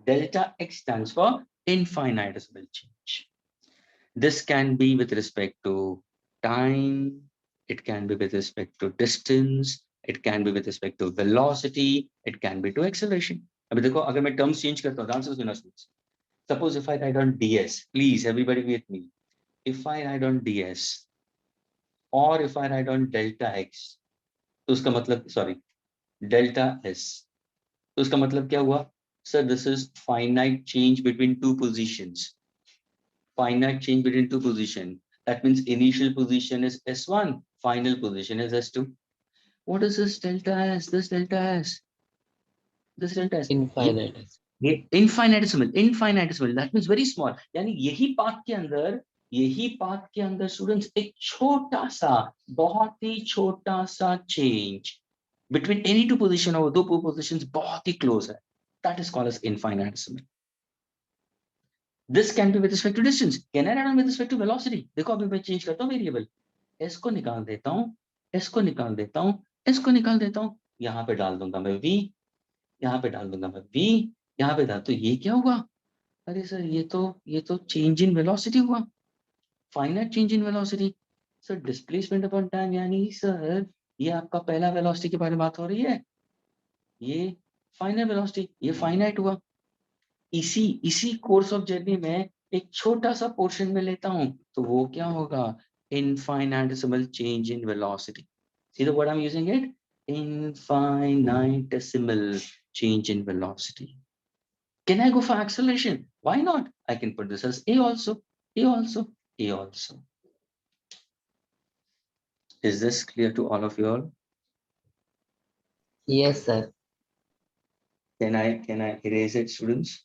delta x stands for infinitesimal change. This can be with respect to time, it can be with respect to distance, it can be with respect to velocity, it can be to acceleration. अभी देखो, अगर मैं terms change करता हूँ, ध्यान से सुनना students. Suppose if I write on ds, please everybody be with me. If I write on ds, or if I write on delta x, तो उसका मतलब, sorry, delta s, तो उसका मतलब क्या हुआ? Sir, this is finite change between two positions. Finite change between two position. That means initial position is S1, final position is S2. What is this delta S? This delta S. This delta S. Infinite. ये infinitesimal. That means very small. यानी यही path के अंदर students एक छोटा सा, बहुत ही छोटा सा change between any two position और दो positions बहुत ही close है. That is called as infinitesimal. This can be with respect to distance. Can I write on with respect to velocity? देखो अभी मैं change करता हूँ variable. S को निकाल देता हूँ, S को निकाल देता हूँ, S को निकाल देता हूँ. यहाँ पे डाल दूंगा मैं V, यहाँ पे डाल दूंगा मैं V, यहाँ पे डाल, तो ये क्या हुआ? अरे सर, ये तो change in velocity हुआ. Finite change in velocity. Sir displacement upon time, यानी सर ये आपका पहला velocity के बारे में बात हो रही है. ये final velocity, ये finite हुआ. इसी कोर्स ऑफ जर्नी में एक छोटा सा पोर्शन में लेता हूं, तो वो क्या होगा? Infinitesimal change in velocity. See the word I am using it, infinitesimal change in velocity. Can I go for acceleration? Why not? I can put this as A also, A also, A also. Is this clear to all of you all? Yes, sir. Can I erase it, students?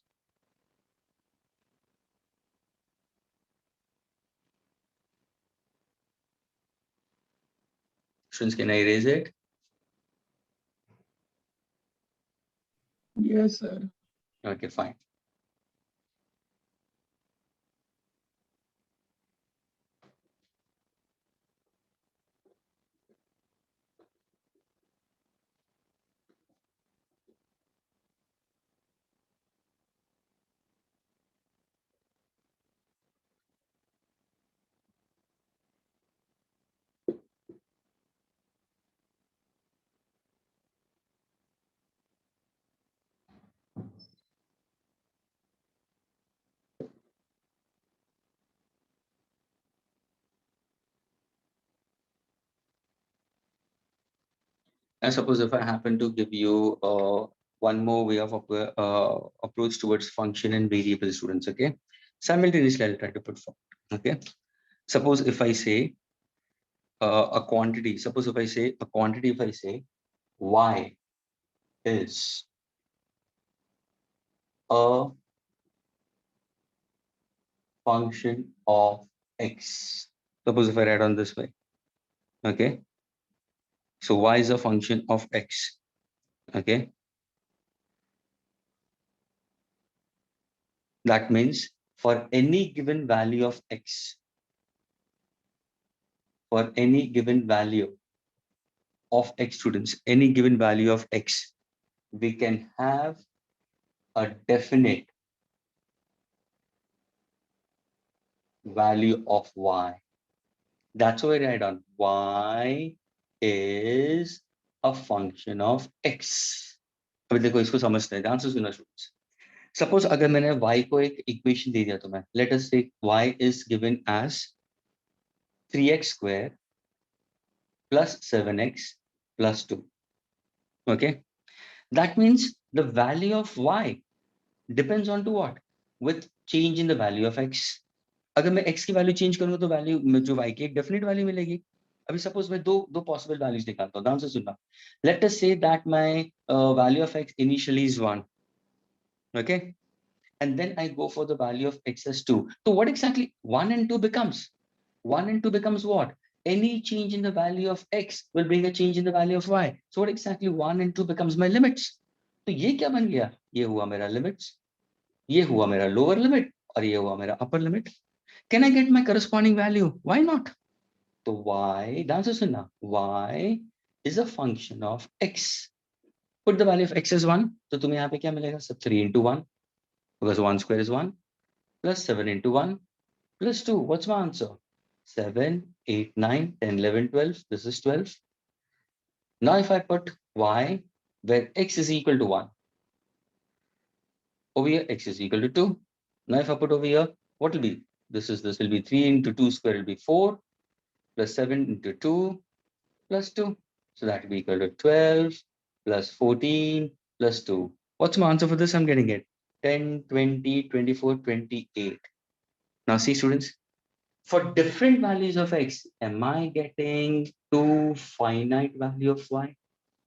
Students, can I erase it? Yes, sir. Okay, fine. And suppose if I happen to give you one more way of approach towards function and variable, students, okay? Simultaneously, I'll try to put forward, okay? Suppose if I say a quantity, suppose if I say a quantity, if I say y is a function of x. Suppose if I write on this way, okay? So y is a function of x, okay? That means for any given value of x, for any given value of x, students, any given value of x, we can have a definite value of y. That's why I write on y is a function of x. अभी देखो इसको समझते हैं, ध्यान से सुनना students. Suppose अगर मैंने y को एक इक्वेशन दे दिया तुम्हें, let us take y is given as 3x square plus 7x plus 2. Okay, that means the value of y depends on to what? With change in the value of x. अगर मैं x की value change करूंगा तो value जो y की एक definite value मिलेगी. अभी सपोज मैं दो पॉसिबल वैल्यूज निकालता हूँ, ध्यान से सुनना. Let us say that my value of x initially is 1. Okay, and then I go for the value of x as 2. So what exactly 1 and 2 becomes? 1 and 2 becomes what? Any change in the value of x will bring a change in the value of y. So what exactly 1 and 2 becomes my limits? तो ये क्या बन गया? ये हुआ मेरा limits, ये हुआ मेरा lower limit और ये हुआ मेरा upper limit. Can I get my corresponding value? Why not? तो y, ध्यान से सुनना, y is a function of x. Put the value of x as 1. तो तुम्हें यहाँ पे क्या मिलेगा? सब 3 into 1 because 1 square is 1 plus 7 into 1 plus 2. What's my answer? 7, 8, 9, 10, 11, 12. This is 12. Now if I put y where x is equal to 1, over here x is equal to 2. Now if I put over here, what will be? This will be 3 into 2 square will be 4 plus 7 into 2 plus 2. So that will be equal to 12 plus 14 plus 2. What's my answer for this? I'm getting it. 10, 20, 24, 28. Now see students, for different values of x, am I getting two finite value of y?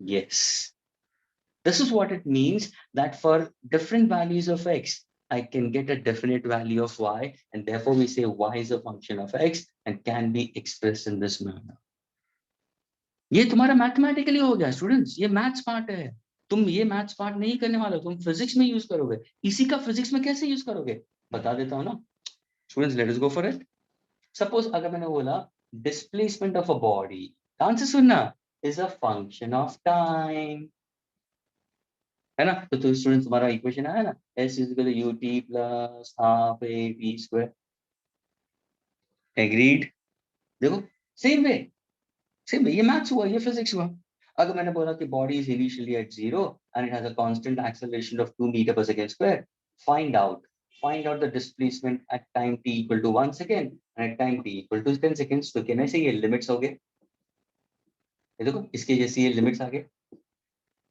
Yes. This is what it means that for different values of x, I can get a definite value of y, and therefore we say y is a function of x and can be expressed in this manner. ये तुम्हारा mathematically हो गया students, ये maths part है. तुम ये maths part नहीं करने वाले, तुम फिजिक्स में यूज करोगे. इसी का फिजिक्स में कैसे यूज करोगे बता देता हूँ ना students. Let us go for it. Suppose अगर मैंने बोला डिस्प्लेसमेंट ऑफ अ बॉडी, ध्यान से सुनना, is a function of time, है ना. तो स्टूडेंट तुम्हारा इक्वेशन आया ना, s is equal to ut plus half a v square. Agreed. देखो सेम वे ये मैथ्स हुआ, ये फिजिक्स हुआ. अगर मैंने बोला कि body is initially at 0 and it has a constant acceleration of 2 metre per second square, find out the displacement at time t equal to 1 second and at time t equal to 10 seconds. तो कहने से ये limits हो गए. ये देखो इसके जैसे ये लिमिट्स आ गए.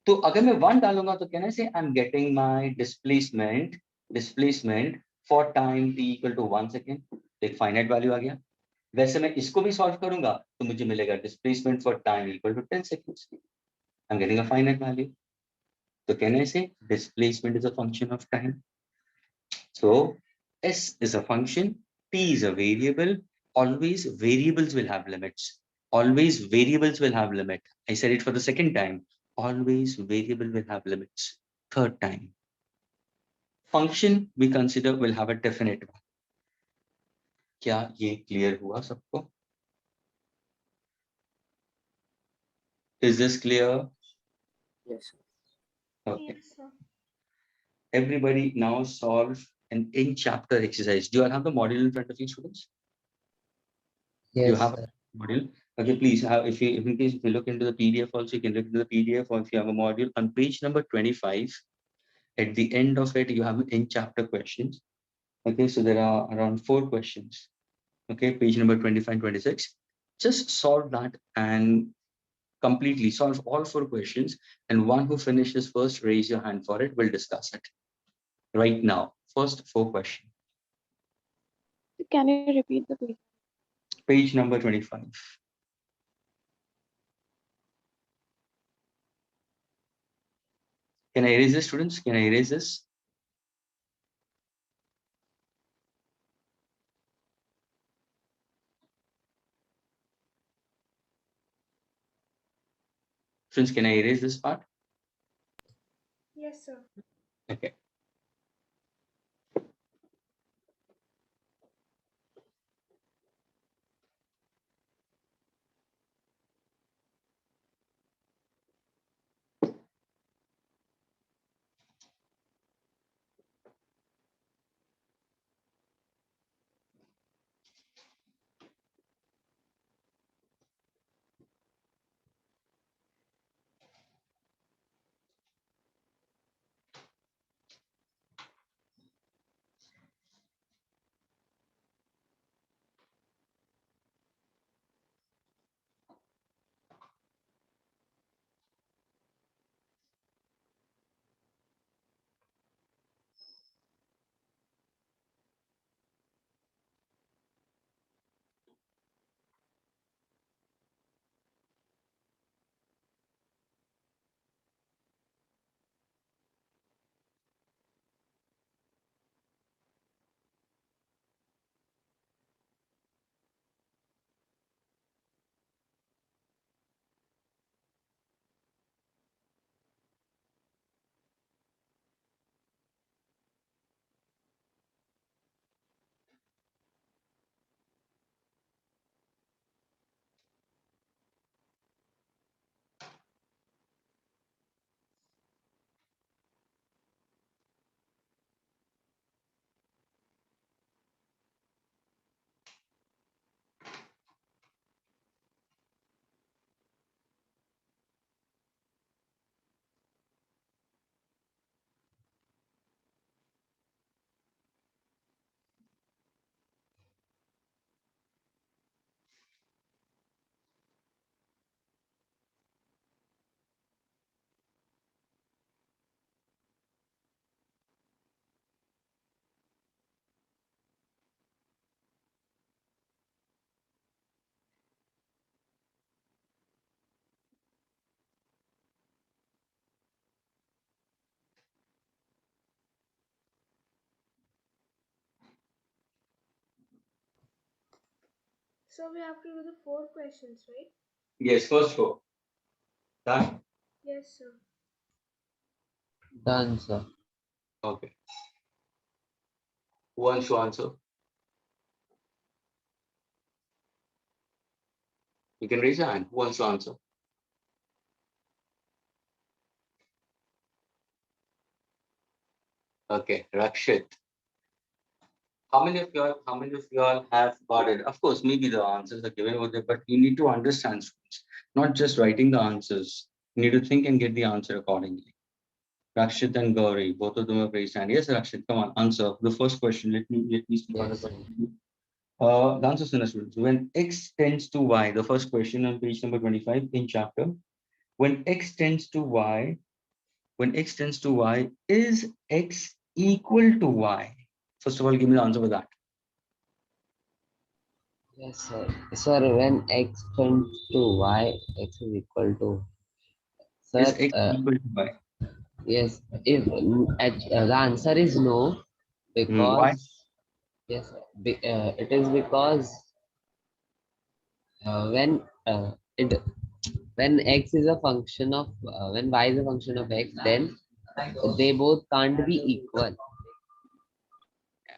तो अगर मैं 1 डालूंगा तो कहने से I am getting my displacement for time t equal to 1 second. तो एक फाइनाइट वैल्यू आ गया. वैसे मैं इसको भी सॉल्व करूंगा तो मुझे मिलेगा displacement for time equal to 10 seconds. I am getting a finite value. So can I say displacement is a function of time? So S is a function, T is a variable. Always variables will have limits. Always variables will have limit. I said it for the second time. Always variable will have limits. Third time. Function we consider will have a definite one. क्या ये clear हुआ सबको? Is this clear? Yes, sir. Okay. Yes, sir. Everybody now solve an in chapter exercise. Do you all have the module in front of you, students? You Yes, have sir. a module. Okay, please have, if you, in case if you look into the PDF also, you can look into the PDF, or if you have a module on page number 25, at the end of it, you have in chapter questions. Okay, so there are around 4 questions. Okay, page number 25, 26. Just solve that and completely solve all 4 questions. And one who finishes first, raise your hand for it. We'll discuss it right now. First 4 questions. Can you repeat the page? Page number 25. Can I erase this, students? Can I erase this? Students, can I erase this part? Yes, sir. Okay. So we have to do the 4 questions, right? Yes, first 4. Done? Yes, sir. Done, sir. Okay. Who wants to answer? You can raise your hand. Who wants to answer? Okay, Rakshit. How many of you all have got it? Of course, maybe the answers are given over there, but you need to understand, students, not just writing the answers. You need to think and get the answer accordingly. Rakshit and Gauri, both of them have raised hand. Yes, Rakshit, come on, answer the first question. Let me speak on the Yes, sir. question. The answer is in the students. When x tends to y, the first question on page number 25 in chapter. When x tends to y, is x equal to y? First of all, give me the answer for that. Yes, sir. Sir, when x tends to y, x is equal to. Is Sir, x equal to y? Yes, if the answer is no, Why? because yes, it is because when it when x is a function of when y is a function of x, then they both can't be equal.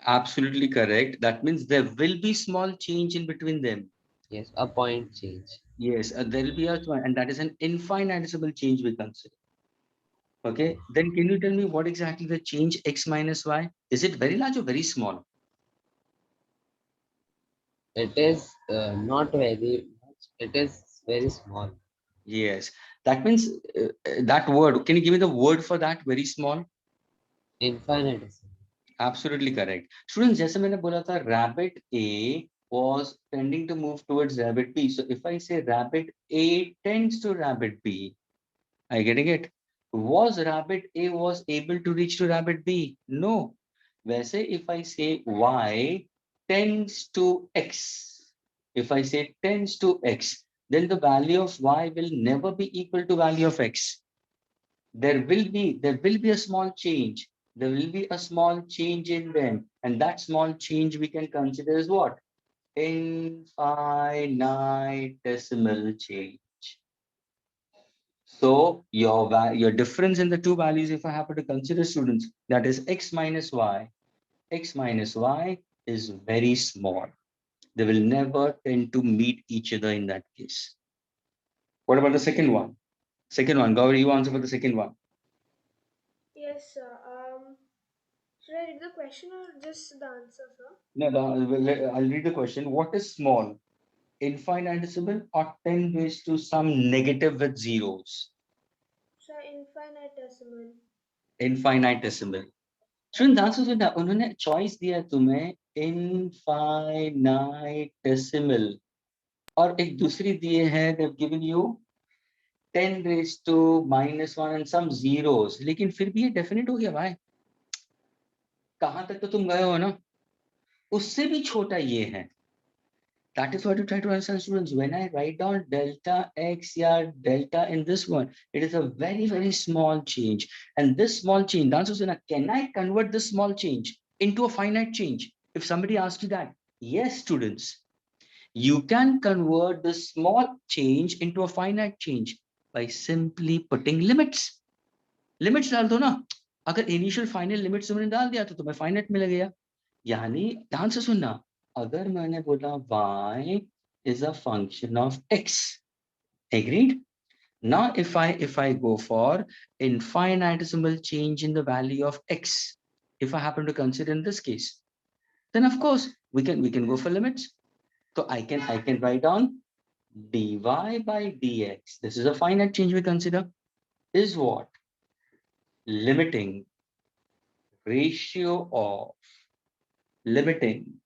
Absolutely correct. That means there will be small change in between them. Yes, a point change. Yes, there will be a and that is an infinitesimal change we consider. Okay, then can you tell me what exactly the change x minus y? Is it very large or very small? It is not very much. It is very small. Yes, that means that word. Can you give me the word for that? Very small. Infinitesimal. Absolutely correct. Students, जैसे मैंने बोला था, rabbit A was tending to move towards rabbit B. So if I say rabbit A tends to rabbit B, are you getting it? Was rabbit A was able to reach to rabbit B? No. वैसे if I say Y tends to X, if I say tends to X, then the value of Y will never be equal to value of X. There will be a small change. There will be a small change in them, and that small change we can consider as what? Infinitesimal change. So your difference in the two values, if I happen to consider, students, that is x minus y is very small. They will never tend to meet each other in that case. What about the second one? Second one, Gauri, you answer for the second one. Yes, sir. Should I read the question or just the answer, sir? No, I'll read the question. What is small? Infinitesimal or 10 raised to some negative with zeros? Sir, infinitesimal. Infinitesimal. Shouldn't answer to that. उन्होंने choice दिया तुम्हें infinitesimal और एक दूसरी दिए हैं, they've given you 10 raised to -1 and some zeros. लेकिन फिर भी ये definite हो गया भाई. कहाँ तक तो तुम गए हो ना? उससे भी छोटा ये है. That is what you try to understand, students. When I write down delta x, yeah, delta in this one, it is a very, very small change. And this small change, the answer is, can I convert this small change into a finite change? If somebody asks you that, yes, students, you can convert this small change into a finite change by simply putting limits. Limits डाल दो ना. अगर initial final limits तुमने डाल दिया तो तुम्हें finite मिल गया. यानी ध्यान से सुनना, अगर मैंने बोला y is a function of x, agreed? Now if I go for infinitesimal change in the value of x, if I happen to consider in this case, then of course we can go for limits. So I can write down dy by dx. This is a finite change we consider, is what? Limiting ratio of limiting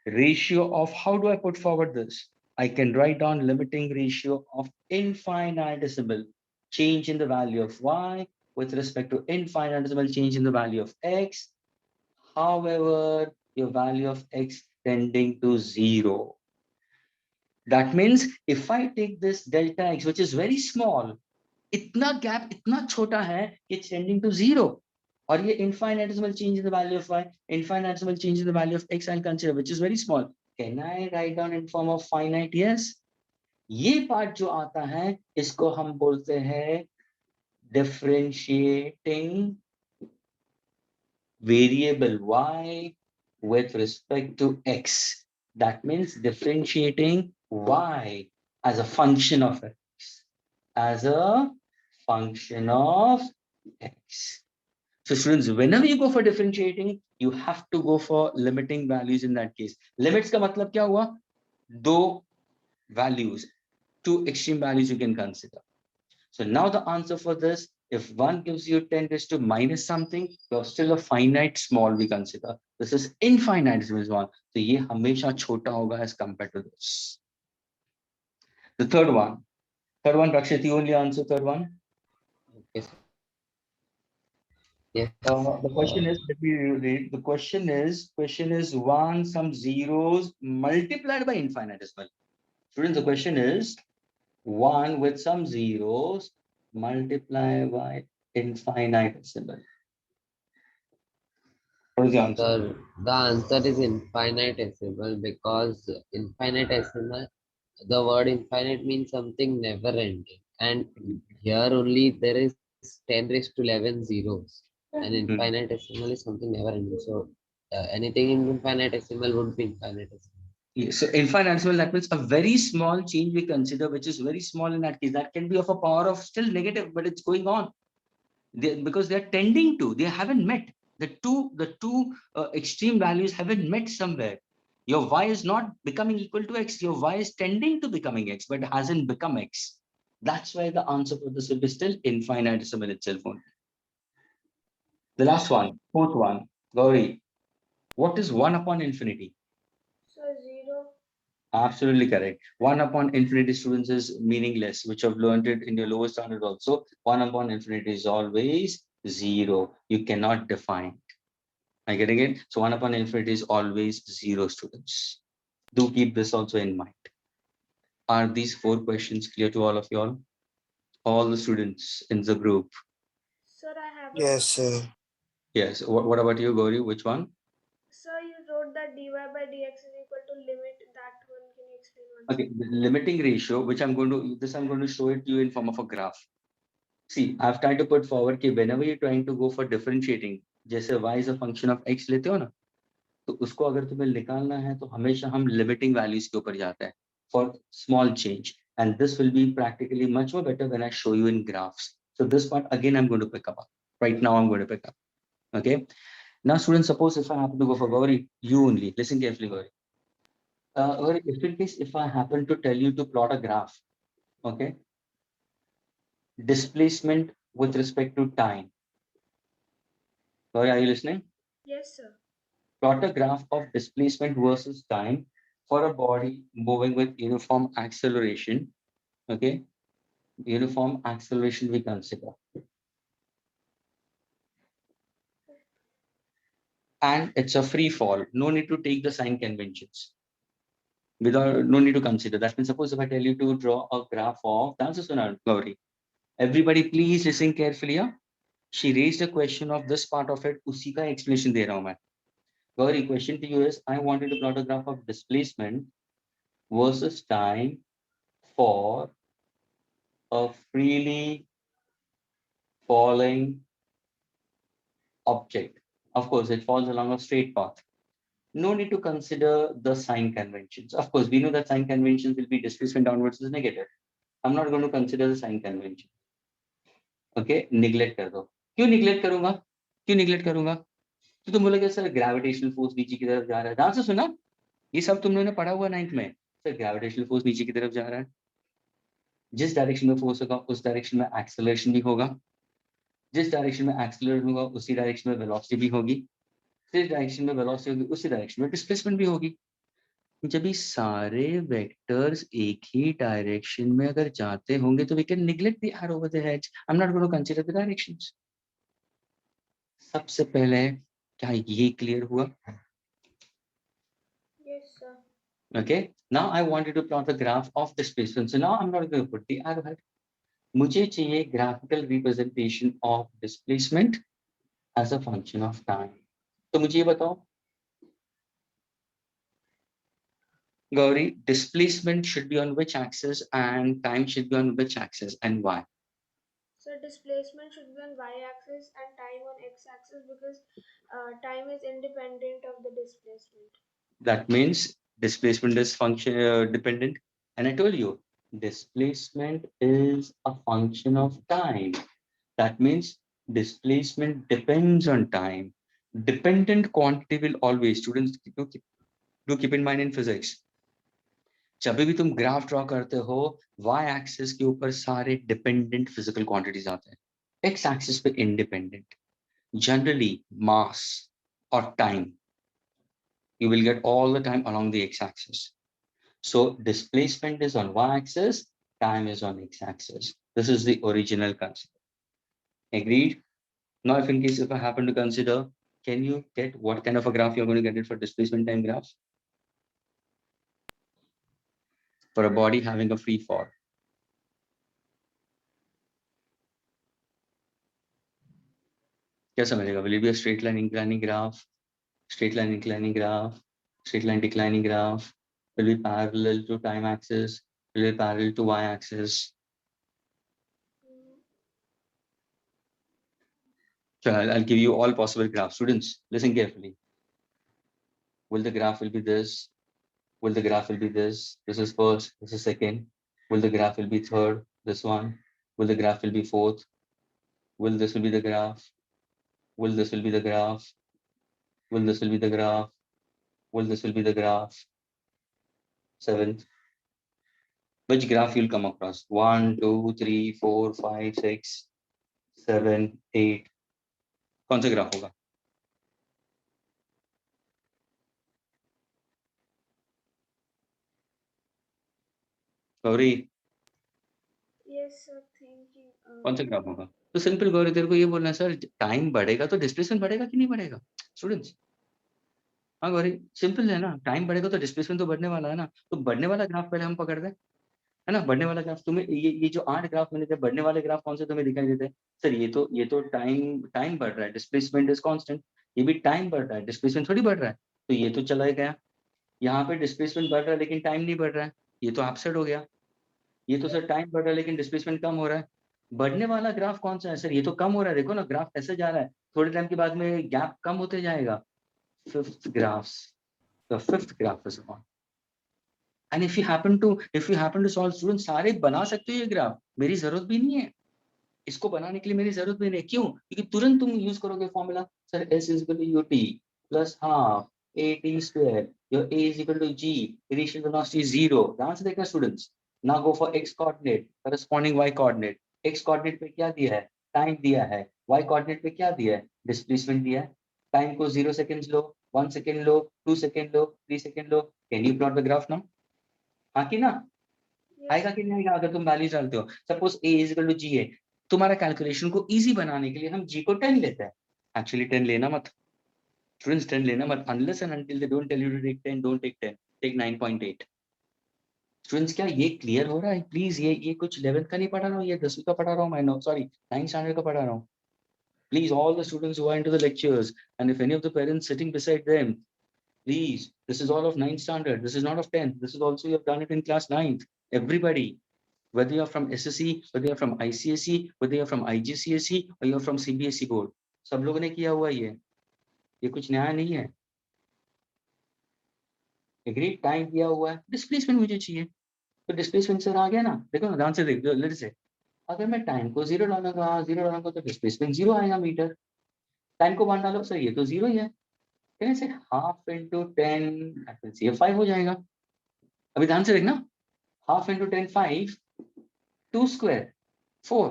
ratio of, how do I put forward this? I can write down limiting ratio of infinitesimal change in the value of y with respect to infinitesimal change in the value of x. However, your value of x tending to 0. That means if I take this delta x, which is very small, इतना gap इतना छोटा है, it's tending to 0. और ये infinitesimal change in the value of y, infinitesimal change in the value of x I'll consider, which is very small. Can I write down in form of finite? Yes. ये part जो आता है, इसको हम बोलते हैं differentiating variable y with respect to x. That means differentiating y as a function of x, as a function of x. So students, whenever you go for differentiating, you have to go for limiting values in that case. Limits का मतलब क्या हुआ? दो values, two extreme values you can consider. So now the answer for this, if one gives you 10 raised to minus something, you're still a finite small we consider. This is infinite is one. So ये हमेशा छोटा होगा as compared to this. The third one, Rakshit, you only answer third one. Yes. Yes. The question is, let me read. The question is one some zeros multiplied by infinitesimal. Students, the question is 1 with some zeros multiplied by infinitesimal? What is the answer? The answer is infinitesimal because infinitesimal, the word infinite means something never ending. And here only there is 10 raised to 11 zeros. And infinitesimal is something never ending. So anything in infinitesimal would be infinitesimal. Yes, so infinitesimal, that means a very small change we consider, which is very small in that case. That can be of a power of still negative, but it's going on. Because they're tending to, they haven't met. The two extreme values haven't met somewhere. Your y is not becoming equal to x. Your y is tending to becoming x, but hasn't become x. That's why the answer for this will be still infinitesimal itself only. The last one, fourth one, Gauri. What is 1 upon infinity? So 0. Absolutely correct. 1 upon infinity, students, is meaningless, which I've learned it in your lower standard also. 1 upon infinity is always 0. You cannot define. I get again. So 1 upon infinity is always 0, students. Do keep this also in mind. Are these 4 questions clear to all of you all? All the students in the group. Sir, I have a Yes, question. sir. Yes. What about you, Gauri? Which one? Sir, you wrote that dy by dx is equal to limit. That one, can you explain once Okay, again? the limiting ratio, which I'm going to show it to you in form of a graph. See, I've tried to put forward कि whenever you're trying to go for differentiating, जैसे y is a function of x लेते हो ना, तो उसको अगर तुम्हें निकालना है तो हमेशा हम limiting values के ऊपर जाते हैं for small change, and this will be practically much more better when I show you in graphs. So this part again I'm going to pick up. Right now I'm going to pick up. Okay. Now students, suppose if I happen to go for Gauri, you only listen carefully, Gauri. Gauri, if in case if I happen to tell you to plot a graph, okay, displacement with respect to time. Gauri, are you listening? Yes, sir. Plot a graph of displacement versus time for a body moving with uniform acceleration. Okay, uniform acceleration we consider. And it's a free fall. No need to take the sign conventions. Without, no need to consider. That means suppose if I tell you to draw a graph of, that's a Gauri. Everybody please listen carefully. Yeah? She raised a question of this part of it. उसी का explanation दे रहा हूँ मैं. Gauri, question to you is, I wanted to plot a graph of displacement versus time for a freely falling object. Of course, it falls along a straight path. No need to consider the sign conventions. Of course, we know that sign conventions will be displacement downwards is negative. I'm not going to consider the sign convention. Okay, neglect कर दो. क्यों neglect करूंगा? क्यों neglect करूंगा? तो तुम बोलोगे sir gravitational force नीचे की तरफ जा रहा है. ध्यान से सुना, ये सब तुम लोगों ने पढ़ा हुआ 9th में. सर ग्रेविटेशनल फोर्स नीचे की तरफ जा रहा है. जिस डायरेक्शन में फोर्स होगा उस डायरेक्शन में एक्सेलरेशन भी होगा. जिस डायरेक्शन में एक्सेलरेशन होगा उसी डायरेक्शन में वेलोसिटी भी होगी. जिस डायरेक्शन में वेलोसिटी होगी उसी डायरेक्शन में डिस्प्लेसमेंट भी होगी. जब ये सारे वेक्टर्स एक ही डायरेक्शन में अगर जाते होंगे तो we can neglect the arrow over the heads. I am not going to consider the directions. सबसे पहले क्या ये क्लियर हुआ? Yes, sir. Okay, now I wanted to plot the graph of displacement. So now I'm not going to put the arrowhead. मुझे चाहिए graphical representation of displacement as a function of time. तो मुझे ये बताओ Gauri, displacement should be on which axis and time should be on which axis and why? So displacement should be on y-axis and time on x-axis because time is independent of the displacement. That means displacement is function dependent. And I told you, displacement is a function of time. That means displacement depends on time. Dependent quantity will always, students do keep in mind in physics. जब भी तुम graph draw करते हो y axis के ऊपर सारे dependent physical quantities आते हैं, x एक्सिस पे इंडिपेंडेंट. जनरली मास और time you will get all the time along the x-axis. So displacement is on y-axis, time is on x-axis. This is the original concept. Agreed? Now, if in case if I happen to consider, can you get what kind of a graph you're going to get it for displacement time graphs? For a body having a free fall. क्या समझेगा? Will it be a straight line inclining graph, straight line inclining graph, straight line declining graph? Will be parallel to time axis? Will be parallel to y axis? So I'll give you all possible graphs. Students, listen carefully. Will the graph will be this? Will the graph will be this? This is first, this is second. Will the graph will be third? This one. Will the graph will be fourth? Will this will be the graph? Will this will be the graph? Will this will be the graph? Will this will be the graph? Seventh. Which graph you'll come across? 1, 2, 3, 4, 5, 6, 7, 8. कौन सा graph होगा? Gauri, Yes, sir. Thinking. कौन सा graph होगा? तो simple Gauri, तेरे को ये बोलना है सर, टाइम बढ़ेगा तो डिस्प्लेसमेंट बढ़ेगा कि नहीं बढ़ेगा? स्टूडेंट्स, हाँ गौरी, सिंपल है ना, टाइम बढ़ेगा तो डिस्प्लेसमेंट तो बढ़ने वाला है ना, तो बढ़ने वाला ग्राफ पहले हम पकड़ रहे हैं, है ना? बढ़ने वाला ग्राफ तुम्हें ये जो 8 ग्राफ मैंने दिए, बढ़ने वाले ग्राफ कौन से तुम्हें दिखाई देते हैं? सर ये तो टाइम बढ़ रहा है, डिस्प्लेसमेंट इज कांस्टेंट। ये भी टाइम बढ़ रहा है, डिस्प्लेसमेंट थोड़ी बढ़ रहा है, तो ये तो चला गया। यहाँ पे डिस्प्लेसमेंट बढ़ रहा है लेकिन टाइम नहीं बढ़ रहा है, ये तो एब्सेंट हो गया। ये तो सर टाइम बढ़ रहा है लेकिन डिस्प्लेसमेंट कम हो रहा है। बढ़ने वाला ग्राफ कौन सा है सर? ये तो कम हो रहा है, देखो ना ग्राफ कैसे जा रहा है, थोड़े टाइम के बाद में गैप कम होते जाएगा। Fifth graph, the fifth graph is on. And if you happen to solve, student सारे बना सकते हो ये ग्राफ, मेरी जरूरत भी नहीं है इसको बनाने के लिए, मेरी जरूरत भी नहीं है। क्यों? क्योंकि तुरंत तुम यूज करोगे formula, sir s is equal to u t plus half a t square, your a is equal to g, initial velocity 0। ध्यान से देखना स्टूडेंट्स, ना go for x coordinate corresponding y coordinate. X coordinate पे क्या दिया है? Time दिया है। वाई कोऑर्डिनेट पे क्या दिया है? डिस्प्लेसमेंट दिया है। टाइम को 0 seconds low, 1 second low, 2 second low, 3 second low. Can you plot the graph now? हाँ कि ना? आएगा कि नहीं आएगा अगर तुम वैल्यू डालते हो? Suppose A is equal to G है, तुम्हारा कैलकुलेशन को इजी बनाने के लिए हम जी को 10 लेते हैं। एक्चुअली 10 लेना मत स्टूडेंट्स, 10 लेना मत, unless and until they don't tell you to take 10, don't take 10, take 9.8। Students, क्या ये क्लियर हो रहा है? प्लीज, ये कुछ 11th का नहीं पढ़ा रहा हूँ, ये 10वीं का पढ़ा रहा हूँ मैं, नो सॉरी 9th स्टैंडर्ड का पढ़ा रहा हूँ। Please, all the students who are into the lectures, and if any of the parents sitting beside them, please, this is all of 9th standard, this is not of 10th, this is also you have done it in class 9th. Everybody, whether you're from SSC, whether you're from ICSE, whether you're from IGCSE or you're from CBSE board, सब लोगों ने किया हुआ ये कुछ नया नहीं है। एग्री, टाइम दिया हुआ है, डिस्प्लेसमेंट मुझे चाहिए, तो डिस्प्लेसमेंट सर आ गया ना, देखो ना ध्यान से देख, लेट से अगर मैं टाइम को 0 डालूंगा तो डिस्प्लेसमेंट 0 आएगा मीटर। टाइम को 1 डालो, सर ये तो 0 ही है, कैन से हाफ इंटू 10 ये 5 हो जाएगा। अभी ध्यान से देखना, half into 10 5, 2 square 4,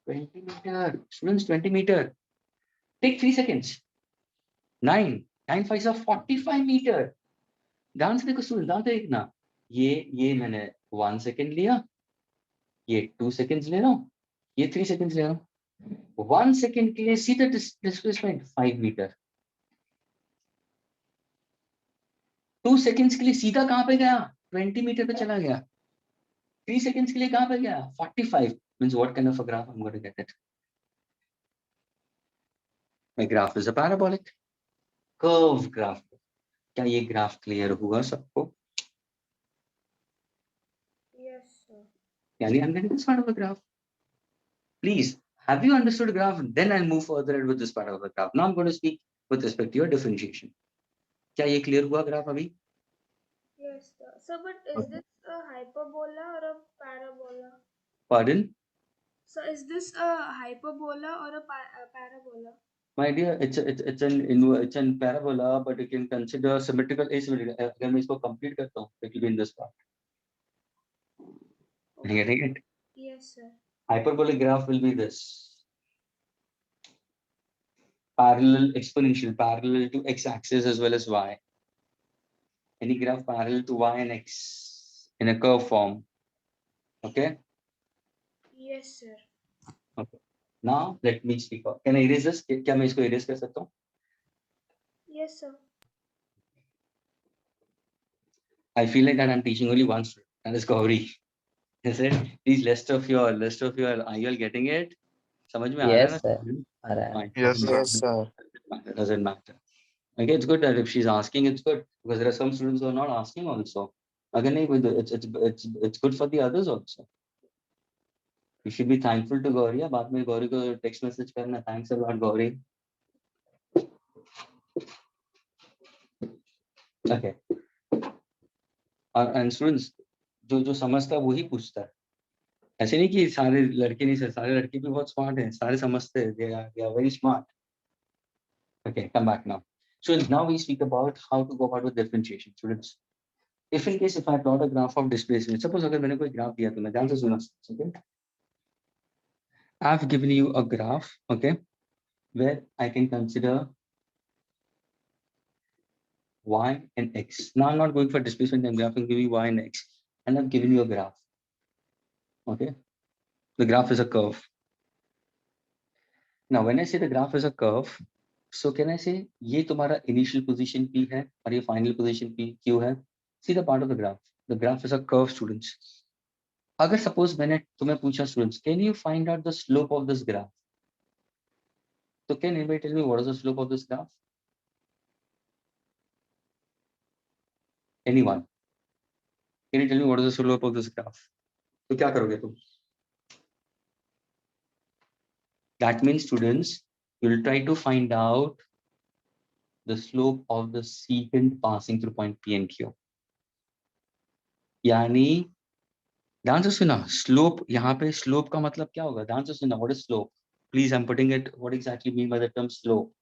20 metre students, 20 metre. Take 3 seconds, 9 9 5 45 metre. ध्यान से देखो स्टूडेंट, ध्यान से देखना, ये मैंने 1 सेकेंड लिया, ये 2 seconds ले रहा हूँ, ये 3 seconds ले रहा हूँ। 1 सेकेंड के लिए सीधा डिस्प्लेसमेंट 5 मीटर, 2 seconds के लिए सीधा कहाँ पे गया? 20 मीटर पे चला गया। 3 seconds के लिए कहाँ पे गया? 45। Means what kind of a graph I'm going to get it? My graph is a parabolic curve graph. क्या ये ग्राफ क्लियर हुआ सबको? Yes, sir. यानी I'm getting this part of the graph. Please, have you understood graph? Then I'll move further with this part of the graph. Now I'm going to speak with respect to your differentiation. क्या ये clear हुआ graph अभी? Yes, sir. Sir, but is this a hyperbola or a parabola? Pardon? So is this a hyperbola or a parabola? My dear, it's an parabola, but you can consider symmetrical, asymmetrical. अगर मैं इसको complete करता हूँ, it will be in this part. Are you getting it? Yes, sir. Hyperbolic graph will be this. Parallel exponential, parallel to x-axis as well as y. Any graph parallel to y and x in a curve form. Okay? Yes, sir. Okay. Now let me speak out. Can I erase this? क्या मैं इसको erase कर सकता हूँ? Yes, sir. I feel like that I'm teaching only one student, and it's Gauri. Is it? Please, rest of you all, are you all getting it? समझ में आ रहा है Yes, ना? sir. आ रहा है. Fine. Yes, sir. Yes, sir. Doesn't matter. Okay, it's good that if she's asking, it's good because there are some students who are not asking also. Again, it's good for the others also. You should be thankful to Gauri. बाद में गौरी को text message करना. Thanks a lot, Gauri. Okay. And students, जो समझता है वही पूछता है. ऐसे नहीं कि सारे लड़के नहीं, सारे लड़के भी बहुत स्मार्ट हैं, सारे समझते हैं. They are very smart. Okay, come back now. Students, now we speak about how to go about with differentiation. Students, if in case if I plot a graph of displacement, suppose अगर मैंने कोई graph दिया तो मैं ध्यान से सुना. Okay, I've given you a graph, okay, where I can consider y and x. Now I'm not going for displacement and graph. I'm giving you y and x, and I've given you a graph. Okay, the graph is a curve. Now when I say the graph is a curve, so can I say ये तुम्हारा initial position P है और ये final position P Q है. See the part of the graph. The graph is a curve, students. अगर suppose मैंने तुम्हें पूछा students, can you find out the slope of this graph? So can anybody tell me what is the slope of this graph? Anyone? Can you tell me what is the slope of this graph? तो क्या करोगे तुम? That means students, you'll try to find out the slope of the secant passing through point P and Q. यानी ध्यान से सुना, slope यहाँ पे slope का मतलब क्या होगा? ध्यान से सुना, what is slope? Please, I'm putting it. What exactly mean by the term slope?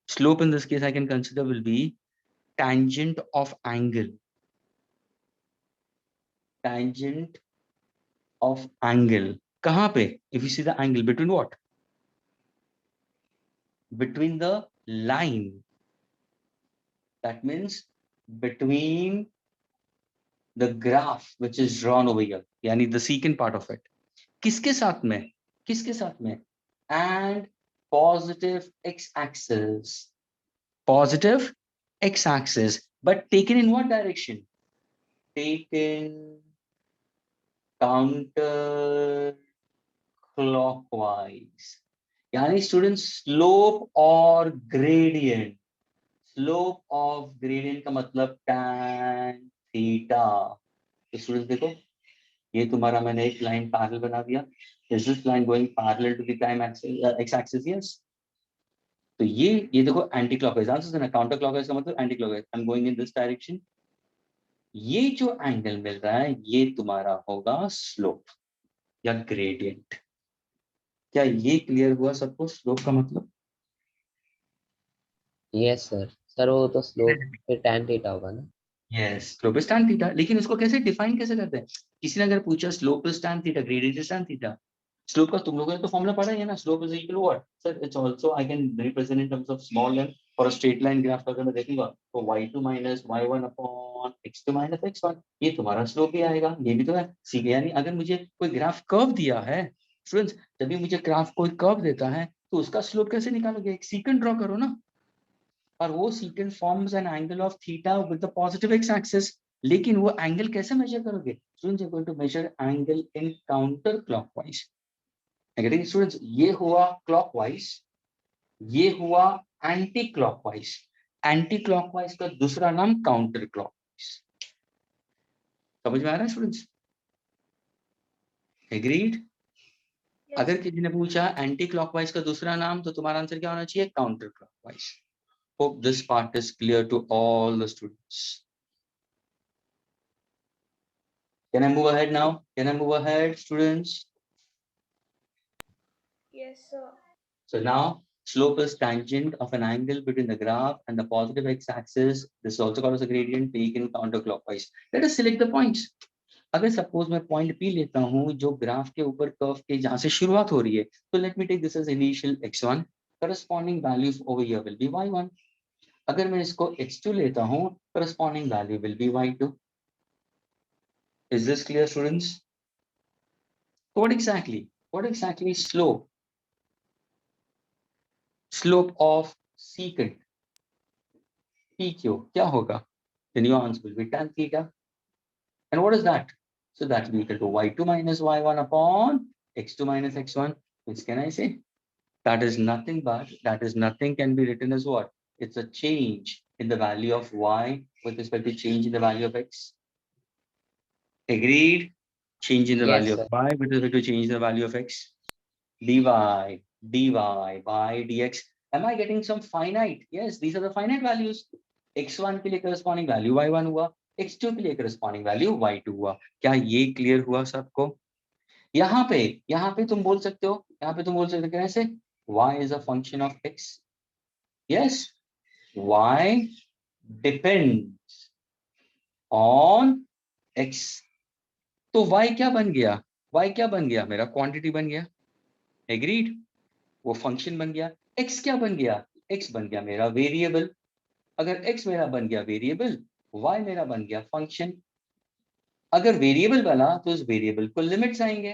Slope in this case I can consider will be tangent of angle. Tangent of angle. कहाँ पे? If you see the angle between what? Between the line. That means between the graph which is drawn over here. यानी the secant part of it. किसके साथ में? किसके साथ में? And positive x-axis. Positive x-axis. But taken in what direction? Taken counter clockwise. यानी students slope और gradient. Slope of gradient का मतलब tan theta. तो students देखो, ये तुम्हारा मैंने एक line parallel बना दिया. Is this line going parallel to the time axis, x-axis? Yes. तो ये देखो anti clockwise. आंसर है ना, counter clockwise का मतलब anti clockwise. I'm going in this direction. ये जो एंगल मिल रहा है ये तुम्हारा होगा स्लोप या ग्रेडियंट. क्या ये क्लियर हुआ सबको स्लोप का मतलब? Yes, sir. Sir, वो तो slope पे tan theta होगा ना? Yes, slope is tan theta. लेकिन इसको कैसे डिफाइन कैसे करते हैं? किसी ने अगर पूछा slope is tan theta, gradient is tan theta, slope का तुम लोगों ने तो फॉर्मूला पढ़ा है ना, slope is equal to what? Sir it's also I can represent in terms of small length for a straight line graph. अगर मैं देखूंगा तो y2 minus y1 upon x2 minus x1, ये तुम्हारा स्लोप भी आएगा. ये भी तो है सीधे. यानी अगर मुझे कोई ग्राफ कर्व दिया है स्टूडेंट्स, जब भी मुझे ग्राफ कोई कर्व देता है तो उसका स्लोप कैसे निकालोगे? एक सीकेंट ड्रॉ करो ना, और वो secant forms an angle of theta with the positive x axis. लेकिन वो एंगल कैसे मेजर करोगे? Students you are going to measure angle in counter clockwise. Students ये हुआ क्लॉकवाइज, ये हुआ एंटी क्लॉकवाइज. एंटी क्लॉकवाइज का दूसरा नाम काउंटर क्लॉकवाइज. समझ में आ रहा है स्टूडेंट्स? एग्रीड? Yes. अगर किसी ने पूछा एंटी क्लॉकवाइज का दूसरा नाम, तो तुम्हारा आंसर क्या होना चाहिए? Counter clockwise. Hope this part is clear to all the students. Can I move ahead now? Can I move ahead, students? Yes, sir. So now slope is tangent of an angle between the graph and the positive x-axis. This is also called as a gradient taken counterclockwise. Let us select the points. अगर suppose मैं point P लेता हूँ जो graph के ऊपर curve के जहां से शुरुआत हो रही है, तो let me take this as initial x1. corresponding values over here will be y1. अगर मैं इसको x2 लेता हूँ, corresponding value will be y2. Is this clear, students? What exactly is slope? Slope of secant PQ क्या होगा? The new answer will be tan theta. And what is that? So that will be equal to y2 minus y1 upon x2 minus x1. Which can I say? That is nothing can be written as what? It's a change in the value of y with respect to change in the value of x. Agreed? Change in the Yes, value of sir. y with respect to change in the value of x. dy by dx. Am I getting some finite? Yes, these are the finite values. x1 के लिए corresponding value y1 हुआ, x2 के लिए corresponding value y2 हुआ. क्या ये clear हुआ सबको? यहाँ पे तुम बोल सकते हो, कैसे? y is a function of x. Yes, y depends on x. तो y क्या बन गया? मेरा क्वांटिटी बन गया. एग्रीड? वो फंक्शन बन गया. x क्या बन गया? x बन गया मेरा वेरिएबल. अगर x मेरा बन गया वेरिएबल, y मेरा बन गया फंक्शन. अगर वेरिएबल बना तो उस वेरिएबल को लिमिट्स आएंगे.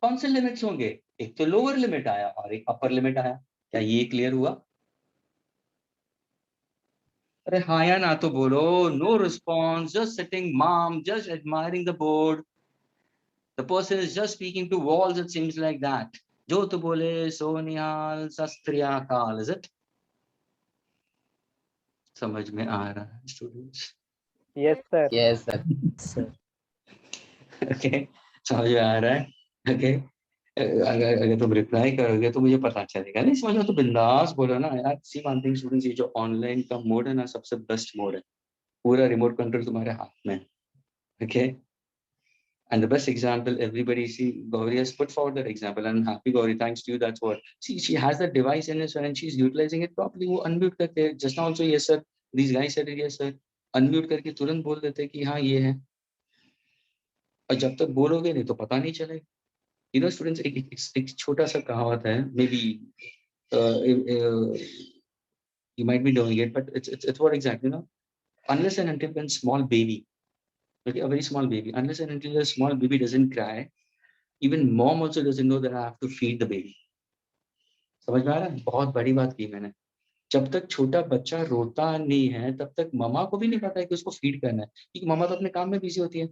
कौन से लिमिट्स होंगे? एक तो लोअर लिमिट आया और एक अपर लिमिट आया. क्या ये क्लियर हुआ? अरे हाँ या ना तो बोलो. No response, just sitting mum, just admiring the board. The person is just speaking to walls. It seems like that. जो तो बोले सो निहाल सस्त्रियाकाल. Is it? समझ में आ रहा है students? Yes, sir. Yes, sir. Okay, समझ में आ रहा है? ओके, अगर अगर तुम रिप्लाई करोगे तो मुझे पता चलेगा. नहीं समझ में तो बिंदास बोलो ना यार. सी वन थिंग स्टूडेंट्स, ये जो ऑनलाइन का मोड है ना, सबसे बेस्ट मोड है. पूरा रिमोट कंट्रोल तुम्हारे हाथ में. Okay, and the best example everybody see, Gauri has put forward that example, and I'm happy Gauri, thanks to you. That's what, see, she has that device in her and she's utilizing it properly. वो unmute करके just now also yes sir, these guys said it yes sir, unmute करके तुरंत बोल देते हैं कि हाँ ये है. और जब तक बोलोगे नहीं तो पता नहीं चलेगा. You know students, एक छोटा सा कहावत है, maybe you might be knowing it, but it's what exactly, you know, unless and until when small baby, okay, a very small baby, unless and until a small baby doesn't cry, even mom also doesn't know that I have to feed the baby. समझ में आ रहा है? बहुत बड़ी बात की मैंने. जब तक छोटा बच्चा रोता नहीं है तब तक ममा को भी नहीं पता है कि उसको फीड करना है, क्योंकि ममा तो अपने काम में बिजी होती है.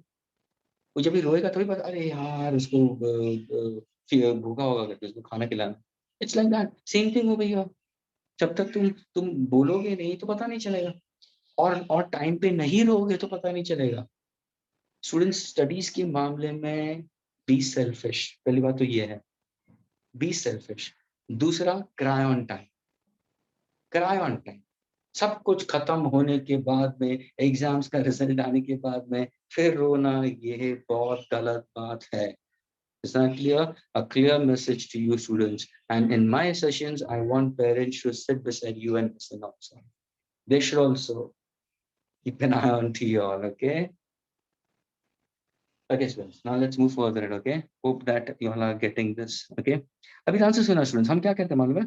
वो जब भी रोएगा तभी पता, अरे यार उसको भूखा होगा करके उसको खाना खिलाना. It's like that. Same thing हो भैया. जब तक तुम बोलोगे नहीं तो पता नहीं चलेगा, और टाइम पे नहीं रहोगे तो पता नहीं चलेगा. स्टूडेंट्स, स्टडीज के मामले में बी सेल्फिश. पहली बात तो ये है, बी सेल्फिश. दूसरा, cry on time. Cry on time. सब कुछ खत्म होने के बाद में, एग्जाम्स का रिजल्ट आने के बाद में फिर रोना, ये बहुत गलत बात है. Is that clear? A clear message to you students. And in my sessions, I want parents to sit beside you and listen also. They should also keep an eye on to you all, okay? Okay, students. Now let's move further, okay? Hope that you all are getting this, okay? अभी ध्यान से सुना students. हम क्या करते हैं मालूम है?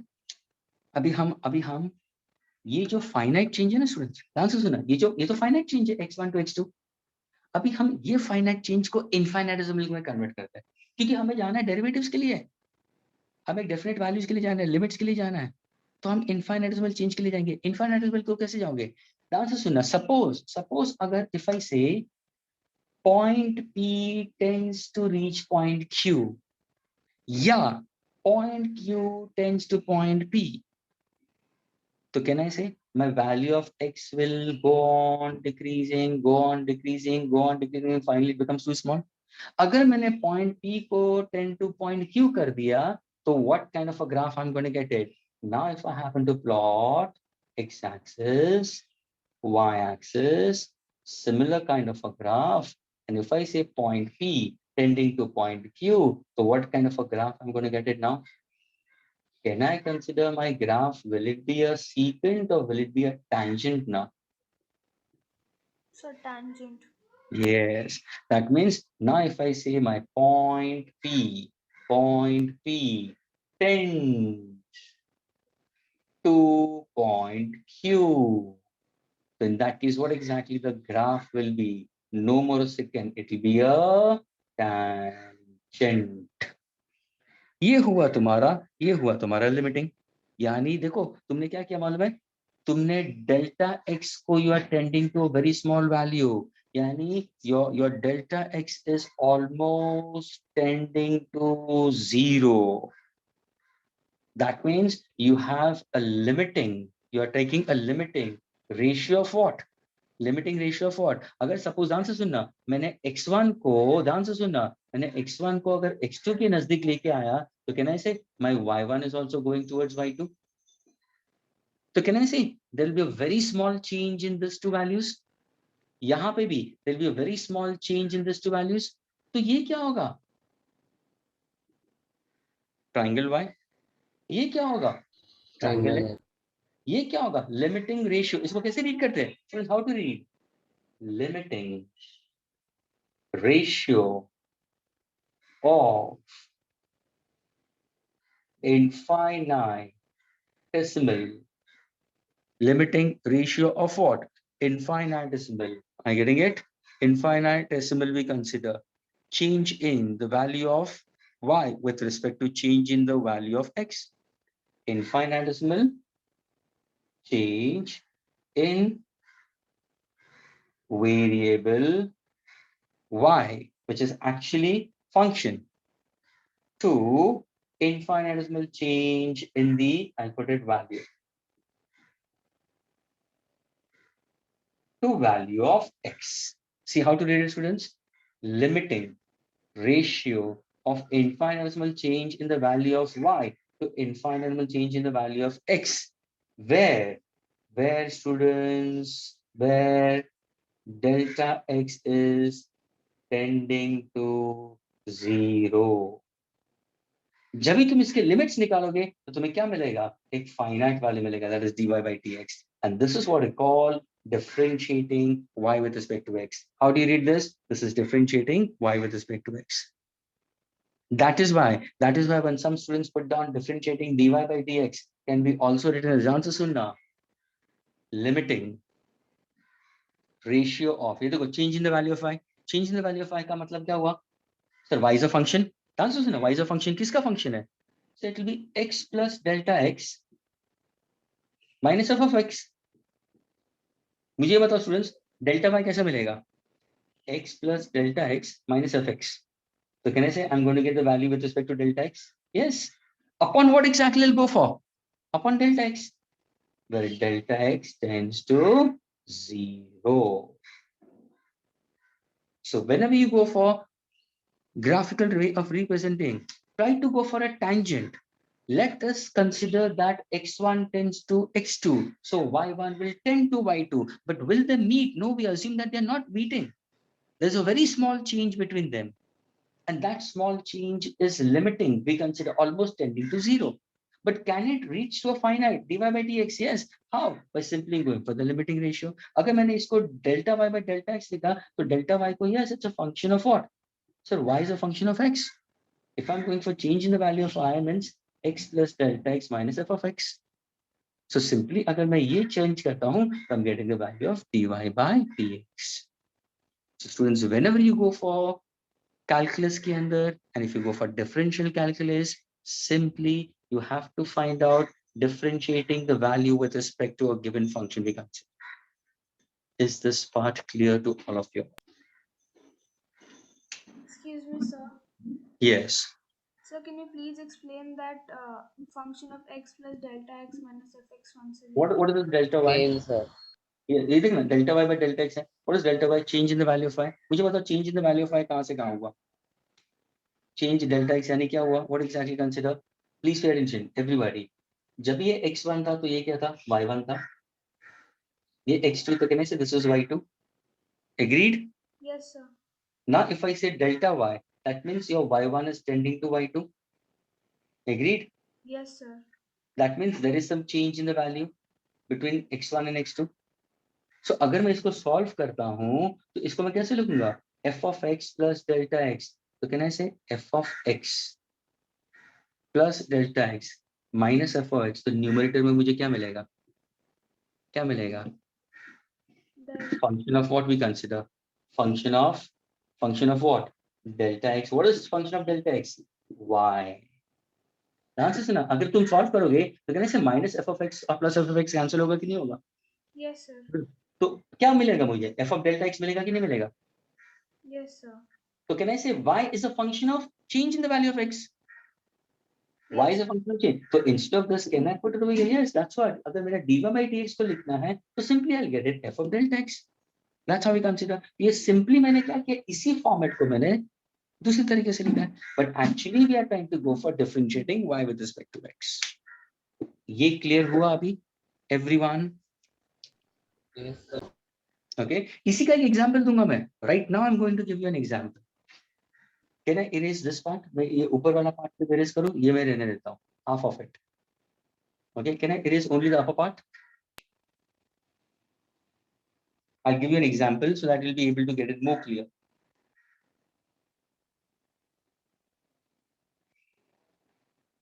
अभी हम ये जो फाइनाइट चेंज है ना स्टूडेंट्स, ध्यान से सुना. ये तो फाइनाइट चेंज है x1 to x2. अभी हम ये फाइनाइट चेंज को इनफाइनाइटिज्म में कन्वर्ट करते हैं, क्योंकि हमें जाना है डेरिवेटिव्स के लिए. हमें डेफिनेट वैल्यूज के लिए जाना है, लिमिट्स के लिए जाना है. तो हम इनफाइनाइटिसिमल चेंज के लिए जाएंगे. इनफाइनाइटिसिमल को कैसे जाओगे? ध्यान से सुनना. सपोज अगर इफ आई से point P tends to reach point Q, या point Q tends to point P, तो can I say my value of x will go on decreasing, finally it becomes too small. अगर मैंने point P को tend to point Q कर दिया, तो what kind of a graph I'm going to get it? Now if I happen to plot x-axis, y-axis, similar kind of a graph, and if I say point P tending to point Q, so what kind of a graph I'm going to get it now? Can I consider my graph, will it be a secant or will it be a tangent now? So tangent. Yes, that means now if I say my point P tends to point Q, so in that case, what exactly the graph will be? No more a secant, it will be a tangent. ये हुआ तुम्हारा limiting. यानी देखो तुमने क्या किया मालूम है? तुमने डेल्टा x को you are tending to very small value, Yani your delta x is almost tending to 0. That means you have a limiting, you are taking a limiting ratio of what? Limiting ratio of what? अगर suppose ध्यान से सुनना, मैंने x1 को ध्यान से सुनना, मैंने x1 को अगर x2 के नजदीक लेके आया, तो can I say my y1 is also going towards y2? So can I say there will be a very small change in these two values? यहाँ पे भी there will be a very small change in these two values. तो ये क्या होगा? Triangle y. ये क्या होगा? Triangle x. ये क्या होगा? Limiting ratio. इसको कैसे read करते हैं? Friends, how to read? Limiting ratio of infinitesimal. Limiting ratio of what? Infinitesimal. Are you getting it? Infinitesimal we consider change in the value of y with respect to change in the value of x. Infinitesimal change in variable y, which is actually function, to infinitesimal change in the, I'll put it, value, to value of x. See how to read it, students? Limiting ratio of infinitesimal change in the value of y to infinitesimal change in the value of x, where students, where delta x is tending to 0. जब भी तुम इसके limits निकालोगे तो तुम्हें क्या मिलेगा? एक फाइनाइट वैल्यू मिलेगा, that is dy by dx, and this is what I call differentiating y with respect to x. How do you read this? This is differentiating y with respect to x. That is why when some students put down differentiating dy by dx can be also written as, ध्यान से सुनना, limiting ratio of, ये देखो, change in the value of y. Change in the value of y का मतलब क्या हुआ? Sir, y is a function. ध्यान से सुनना, y is a function. किसका function है? So it will be x plus delta x minus f of x. मुझे बताओ स्टूडेंट्स, डेल्टा y कैसे मिलेगा? x plus delta x minus f x. So can I say I'm going to get the value with respect to delta x? Yes. Upon what exactly I'll go for? Upon delta x, where delta x tends to 0. So whenever you go for graphical way of representing, try to go for a tangent. Let us consider that x1 tends to x2. So y1 will tend to y2. But will they meet? No, we assume that they're not meeting. There's a very small change between them. And that small change is limiting. We consider almost tending to 0. But can it reach to a finite? dy by dx? Yes. How? By simply going for the limiting ratio. अगर मैंने इसको delta y by delta x लिखा, तो delta y को, yes, it's a function of what? Sir, y is a function of x. If I'm going for change in the value of y, means x plus delta x minus f of x. So simply अगर मैं ये change करता हूँ, I'm getting the value of dy by dx. So students, whenever you go for calculus के अंदर, and if you go for differential calculus, simply you have to find out differentiating the value with respect to a given function we consider. Is this part clear to all of you? Excuse me, sir. Yes. Sir, can you please explain that function of x plus delta x minus fx once again? What is the delta y? Same, sir. ये देखना, delta y by delta x है. What is delta y? Change in the value of y. मुझे बताओ change in the value of y कहाँ से कहाँ हुआ? Change delta x यानी क्या हुआ? What exactly consider? Please pay attention, everybody. जब ये x1 था तो ये क्या था? y1 था. ये x2 तो कहने से this is y2. Agreed? Yes, sir. Now if I say delta y, that means your y1 is tending to y2. Agreed? Yes, sir. That means there is some change in the value between x1 and x2. So अगर मैं इसको solve करता हूँ तो इसको मैं कैसे लिखूंगा? f of x plus delta x. So can I say f of x plus delta x minus f of x? तो न्यूमरेटर में मुझे क्या मिलेगा? क्या मिलेगा? Delta. Function of what we consider? Function of what? Delta x. What is function of delta x? Y. ध्यान से सुना, अगर तुम सॉल्व करोगे तो कहने से माइनस एफ ऑफ एक्स और plus F of x cancel होगा कि नहीं होगा? Yes, sir. तो क्या मिलेगा मुझे? f of delta x मिलेगा कि नहीं मिलेगा? Yes, sir. So can I say y is a function of change in the value of x? Y is a function of change. So instead of this, can I put it over here? Yes, that's what. अगर मेरा dy by dx को लिखना है, तो simply I'll get it f of delta x. That's how we consider. ये simply मैंने क्या किया? इसी format को मैंने दूसरी तरीके से लिखा है. But actually we are trying to go for differentiating y with respect to x. ये clear हुआ अभी? Everyone? Yes, sir. Okay. इसी का एक example दूंगा मैं. Right now I'm going to give you an example. Can I erase this part? मैं ये ऊपर वाला part को erase करूँ, ये मैं रहने देता हूँ, half of it. Okay, can I erase only the upper part? I'll give you an example so that you'll be able to get it more clear.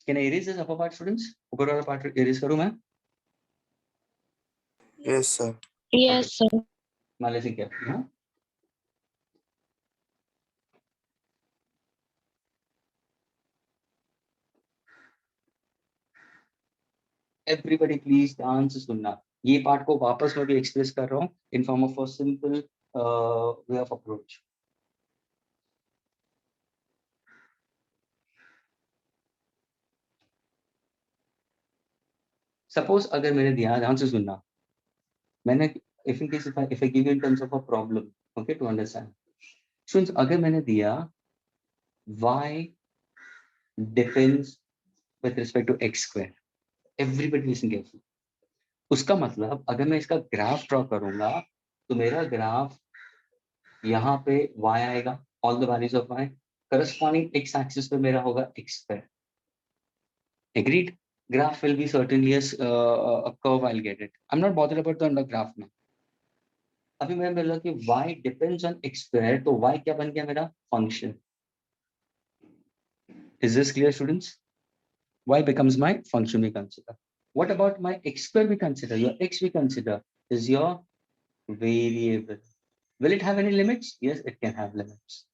Can I erase this upper part, students? ऊपर वाला part erase करूँ मैं? Yes, sir. Yes, sir. मान लेते क्या? हाँ? Everybody please ध्यान से सुनना. ये part को वापस मैं भी express कर रहा हूँ in form of a simple way of approach. Suppose अगर मैंने दिया, ध्यान से सुनना, मैंने if in case if I give you in terms of a problem, okay, to understand. Students, अगर मैंने दिया y depends with respect to x square. Everybody listen carefully. उसका मतलब अगर मैं इसका ग्राफ ड्रॉ करूंगा तो मेरा ग्राफ यहाँ पे y आएगा, all the values of y, corresponding x axis पे मेरा होगा x square. Agreed? Graph will be certainly a curve. I'll get it. I'm not bothered about the graph now. अभी मैं बोला कि y depends on x square, तो y क्या बन गया मेरा? Function. Is this clear, students? Y becomes my function we consider. What about my x square we consider? Your x we consider is your variable. Will it have any limits? Yes, it can have limits.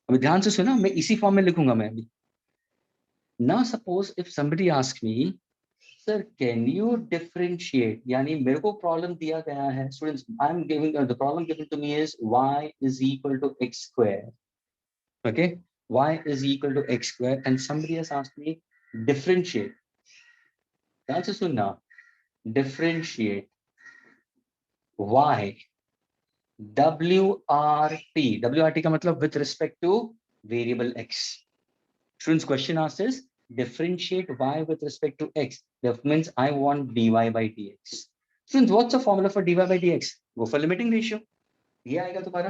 अभी ध्यान से सुना, मैं इसी form में लिखूंगा मैं अभी. Now suppose if somebody asks me, sir, can you differentiate? यानी मेरे को प्रॉब्लम दिया गया है, students, I'm giving the problem given to me is y is equal to x square. Okay, y is equal to x square, and somebody has asked me differentiate. ध्यान से सुनना, differentiate y WRT का मतलब with respect to variable x. Students, question asked is differentiate y with respect to x. That means I want dy by dx. Students, what's the formula for dy by dx? Go for limiting ratio. ये आएगा तुम्हारा.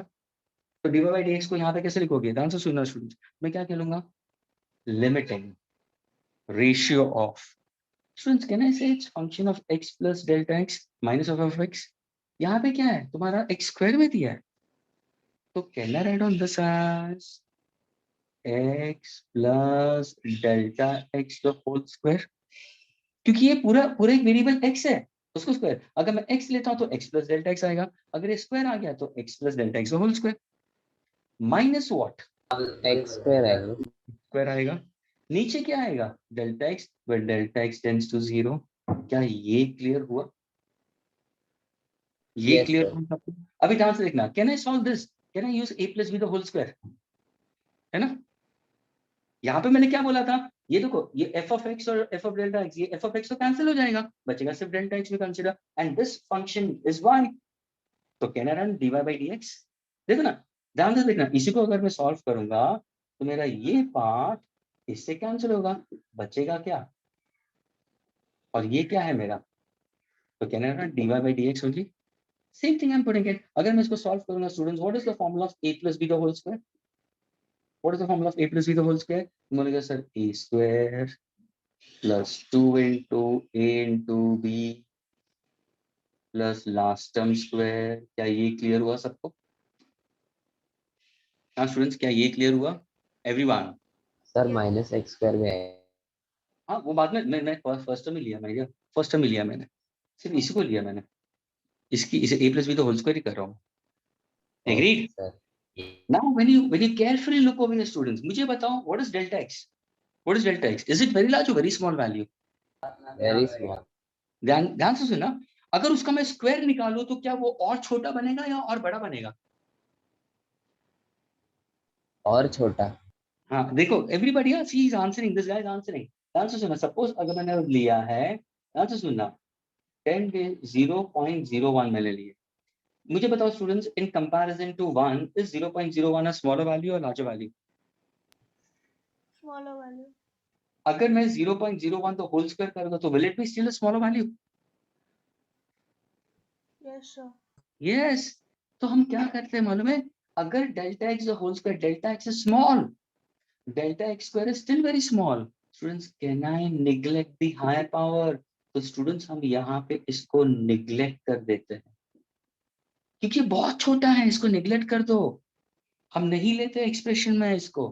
तो dy by dx को यहाँ पे कैसे लिखोगे? ध्यान से सुनना students. मैं क्या कहूँगा? Limiting ratio of. Students, can I say it's function of x plus delta x minus of x? यहाँ पे क्या है? तुम्हारा x square में दिया है. तो can I write on this as x plus delta x the whole square? क्योंकि ये पूरा एक वेरिएबल x है, उसको स्क्वायर. अगर मैं x लेता हूं तो x plus delta x आएगा. अगर ये स्क्वायर आ गया तो x plus delta x the whole square minus what? X square आएगा. स्क्वायर आएगा. नीचे क्या आएगा? delta x, where delta x tends to 0. क्या ये क्लियर हुआ? ये Yes, क्लियर sir. हुआ? अभी ध्यान से देखना. Can I solve this? Can I use a plus b the whole square? है ना? यहाँ पे मैंने क्या बोला था? ये देखो, ये f of x और f of delta x, ये f of x तो कैंसिल हो जाएगा, बचेगा सिर्फ delta x भी consider, and this function is y. तो can I run dy by dx? देखो ना, ध्यान से देखना, इसी को अगर मैं सॉल्व करूंगा तो मेरा ये पार्ट इससे कैंसिल होगा, बचेगा क्या? और ये क्या है मेरा? तो can I run dy by dx only. Same thing I am putting it. अगर मैं इसको सॉल्व करूंगा students, what is the formula of a plus b the whole square? What is the formula of a plus b the whole square? बोलेगा sir a square plus 2 into a into b plus last term square. क्या ये clear हुआ सबको? हाँ students, क्या ये clear हुआ? Everyone? Sir minus x square भी आएगा. हाँ, वो बाद में मैं फर्स्ट टर्म ही लिया, मैं फर्स्ट टर्म ही लिया, मैंने सिर्फ इसी को लिया, मैंने इसे a plus b the whole square ही कर रहा हूँ. Agreed? Sir. Now when you carefully look over here students, मुझे बताओ what is delta x? What is delta x? Is it very large or very small value? Very small. ध्यान से सुना, अगर उसका मैं स्क्वायर निकालूं तो क्या वो और छोटा बनेगा या और बड़ा बनेगा? और छोटा। हाँ देखो, everybody see is answering, this guys answering. ध्यान से सुनना, सपोज अगर मैंने लिया है, ध्यान से सुनना, 10 के 0.01 मैंने लिए। मुझे बताओ students, in comparison to 1 is 0.01 a smaller value और लार्जर वैल्यू? Smaller value. अगर मैं 0.01 तो होल स्क्वायर करूंगा तो will it be still a smaller value? Yes, sir. Yes. तो हम क्या करते हैं मालूम है, अगर delta x whole square, delta x is small, delta x square is still very small. Students, can I neglect the higher power? तो students हम यहाँ पे इसको निग्लेक्ट कर देते हैं क्योंकि बहुत छोटा है, इसको निग्लेक्ट कर दो, हम नहीं लेते एक्सप्रेशन में इसको।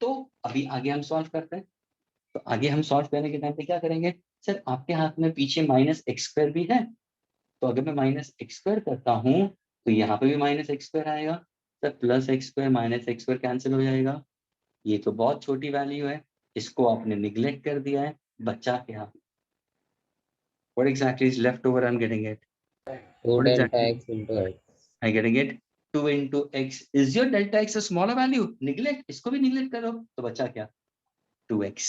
तो अभी आगे हम सॉल्व करते हैं। तो आगे हम सॉल्व करने के टाइम पे क्या करेंगे? सर आपके हाथ में पीछे माइनस एक्स स्क्वायर भी है, तो अगर मैं माइनस एक्स स्क्वायर करता हूँ तो यहाँ पे भी माइनस एक्स स्क्वायर आएगा। Sir plus x square minus x square cancel हो जाएगा। ये तो बहुत छोटी वैल्यू है, इसको आपने निग्लेक्ट कर दिया है, बच्चा क्या? What exactly is left over? I'm getting it. 2 What delta exactly? x into x. I getting it. 2 into x. Is your delta x a smaller value? Neglect. इसको भी neglect करो तो बच्चा क्या? 2x.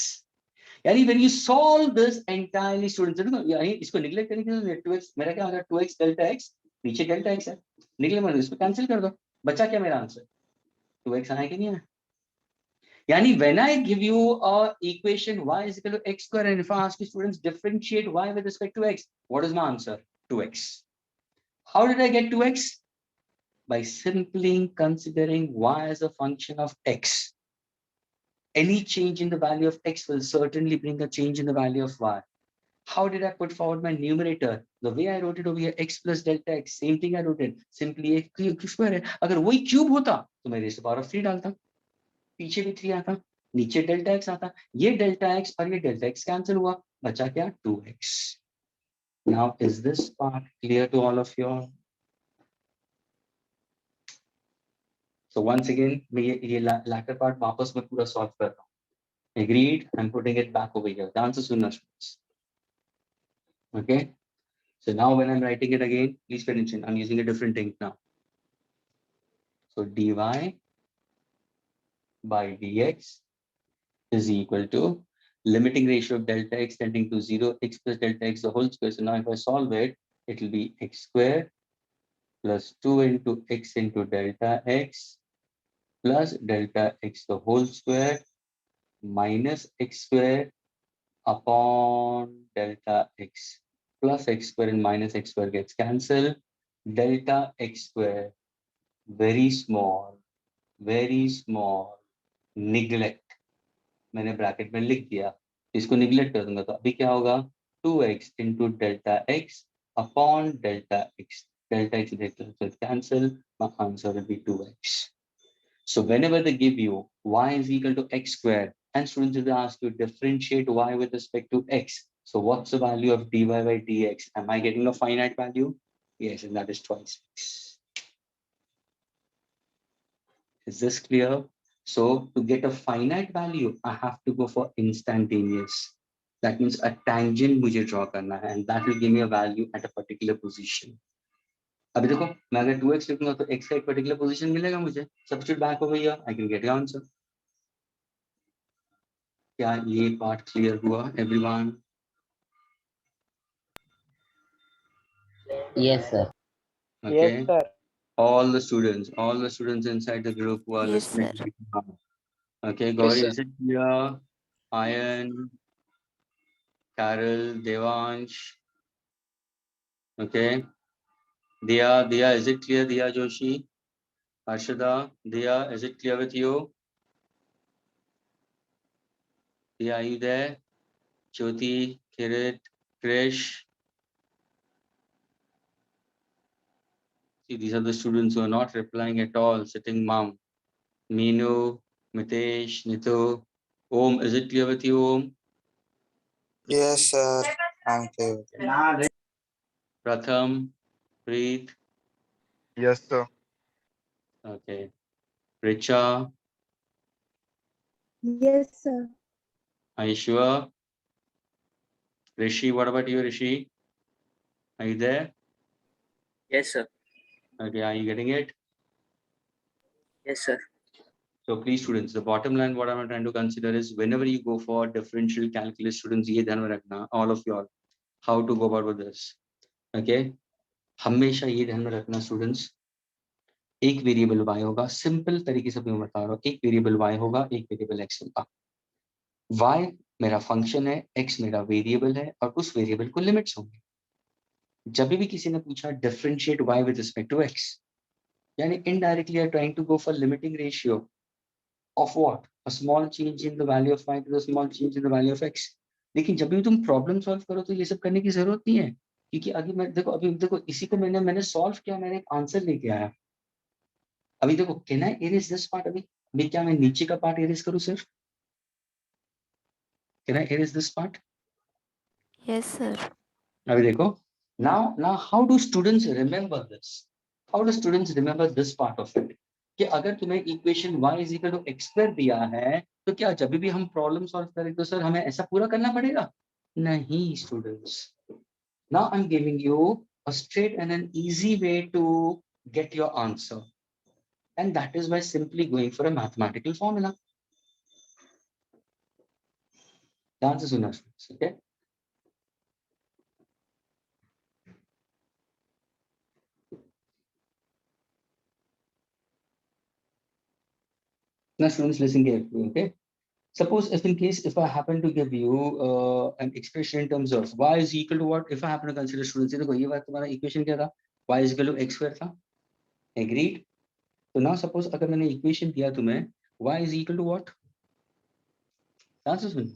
यानी when you solve this entirely, students, देखो यानी इसको neglect करने के लिए 2x, मेरा क्या होगा? 2x delta x, नीचे delta x है, neglect मत, इसको cancel कर दो, बच्चा क्या मेरा आंसर? 2x आया कि नहीं आया? Yani when I give you a equation y is equal to x square, and if I ask you students differentiate y with respect to x, what is my answer? 2x. How did I get 2x? By simply considering y as a function of x. Any change in the value of x will certainly bring a change in the value of y. How did I put forward my numerator? The way I wrote it over here, x plus delta x, same thing I wrote it. Simply a cube square है, अगर वही cube होता तो मैं raised to the power of 3 डालता, पीछे भी 3 आता, नीचे डेल्टा एक्स आता, ये डेल्टा एक्स और ये डेल्टा एक्स कैंसिल हुआ, बचा क्या? 2x. Now is this part clear to all of you all? So once again मैं ये latter part वापस मैं पूरा solve कर रहा हूँ. Agreed? I'm putting it back over here. The answer soon, students. Okay. So now when I'm writing it again, please pay attention. I'm using a different ink now. So dy by dx is equal to limiting ratio of delta x tending to 0, x plus delta x the whole square. So now if I solve it, it will be x square plus 2 into x into delta x plus delta x the whole square minus x square upon delta x plus x square and minus x square gets cancelled. Delta x square, very small, neglect. मैंने bracket में लिख दिया, इसको neglect कर दूंगा तो अभी क्या होगा? 2x into delta x upon delta x. Delta x will cancel. My answer will be 2x. So whenever they give you y is equal to x square and students will ask you differentiate y with respect to x. So what's the value of dy by dx? Am I getting a finite value? Yes, and that is twice x. Is this clear? So to get a finite value, I have to go for instantaneous. That means a tangent मुझे draw करना है, and that will give me a value at a particular position. अभी देखो, मैं अगर 2x लिखूंगा तो x का एक particular position मिलेगा मुझे. Substitute back over here, I can get your answer. क्या ये part clear हुआ, everyone? Yes, sir. Okay. Yes, sir. All the students inside the group who are Yes, listening. sir. Okay, Gauri, is it clear? Ayan, Carol, Devansh. Okay. Diya, is it clear? Diya Joshi, Arshada, Diya, is it clear with you? Diya, are you there? Jyoti, Kirit, Krish. See, these are the students who are not replying at all, sitting mum. Meenu, Mitesh, Nitu. Om, is it clear with you, Om? Yes, sir. I'm clear with it. Pratham, Preet. Yes, sir. Okay. Richa, Yes, sir. Aishwa, Rishi, what about you, Rishi? Are you there? Yes, sir. Okay, are you getting it? Yes, sir. So please students, the bottom line what I'm trying to consider is whenever you go for differential calculus students, ये ध्यान में रखना all of you all how to go about with this. Okay, हमेशा ये ध्यान में रखना students, एक वेरिएबल y होगा, सिंपल तरीके से मैं बता रहा हूँ, एक वेरिएबल y होगा, एक वेरिएबल x होगा. y मेरा फंक्शन है, x मेरा वेरिएबल है और उस वेरिएबल को लिमिट्स होंगे. जब भी किसी ने पूछा differentiate y with respect to x, यानी indirectly are trying to go for limiting ratio of what? A small change in the value of y to the small change in the value of x. लेकिन जब भी तुम problem solve करो तो ये सब करने की जरूरत नहीं है, क्योंकि अभी मैं देखो, अभी देखो इसी को मैंने सॉल्व किया, मैंने एक आंसर लेके आया. अभी देखो can I erase this part? अभी क्या मैं नीचे का पार्ट इरेज करूं सिर्फ? Can I erase this part? Yes, sir. अभी देखो, now how do students remember this? How do students remember this part of it? कि अगर तुम्हें equation y is equal to x square दिया है तो क्या जब भी हम प्रॉब्लम सॉल्व करें तो सर हमें ऐसा पूरा करना पड़ेगा? नहीं students. Now I am giving you a straight and an easy way to get your answer, and that is by simply going for a mathematical formula. ध्यान से सुनना students, okay? Now students listen carefully, okay? Suppose if I happen to give you an expression in terms of y is equal to what? If I happen to consider students, देखो ये बात तुम्हारा equation क्या था? Y is equal to x square था. Agreed? So now suppose अगर मैंने equation दिया तुम्हें y is equal to what? ध्यान से सुन.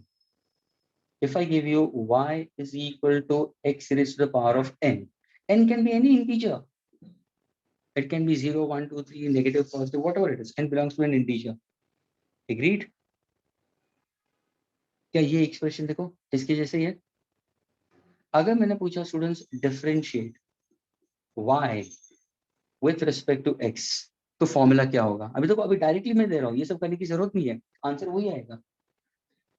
If I give you y is equal to x raised to the power of n, n can be any integer. It can be 0, 1, 2, 3, negative, positive, whatever it is. N belongs to an integer. Agreed? क्या ये expression देखो इसके जैसे ही है? अगर मैंने पूछा students differentiate y with respect to x, तो फॉर्मूला क्या होगा? अभी देखो, अभी डायरेक्टली मैं दे रहा हूँ, ये सब करने की जरूरत नहीं है, आंसर वही आएगा.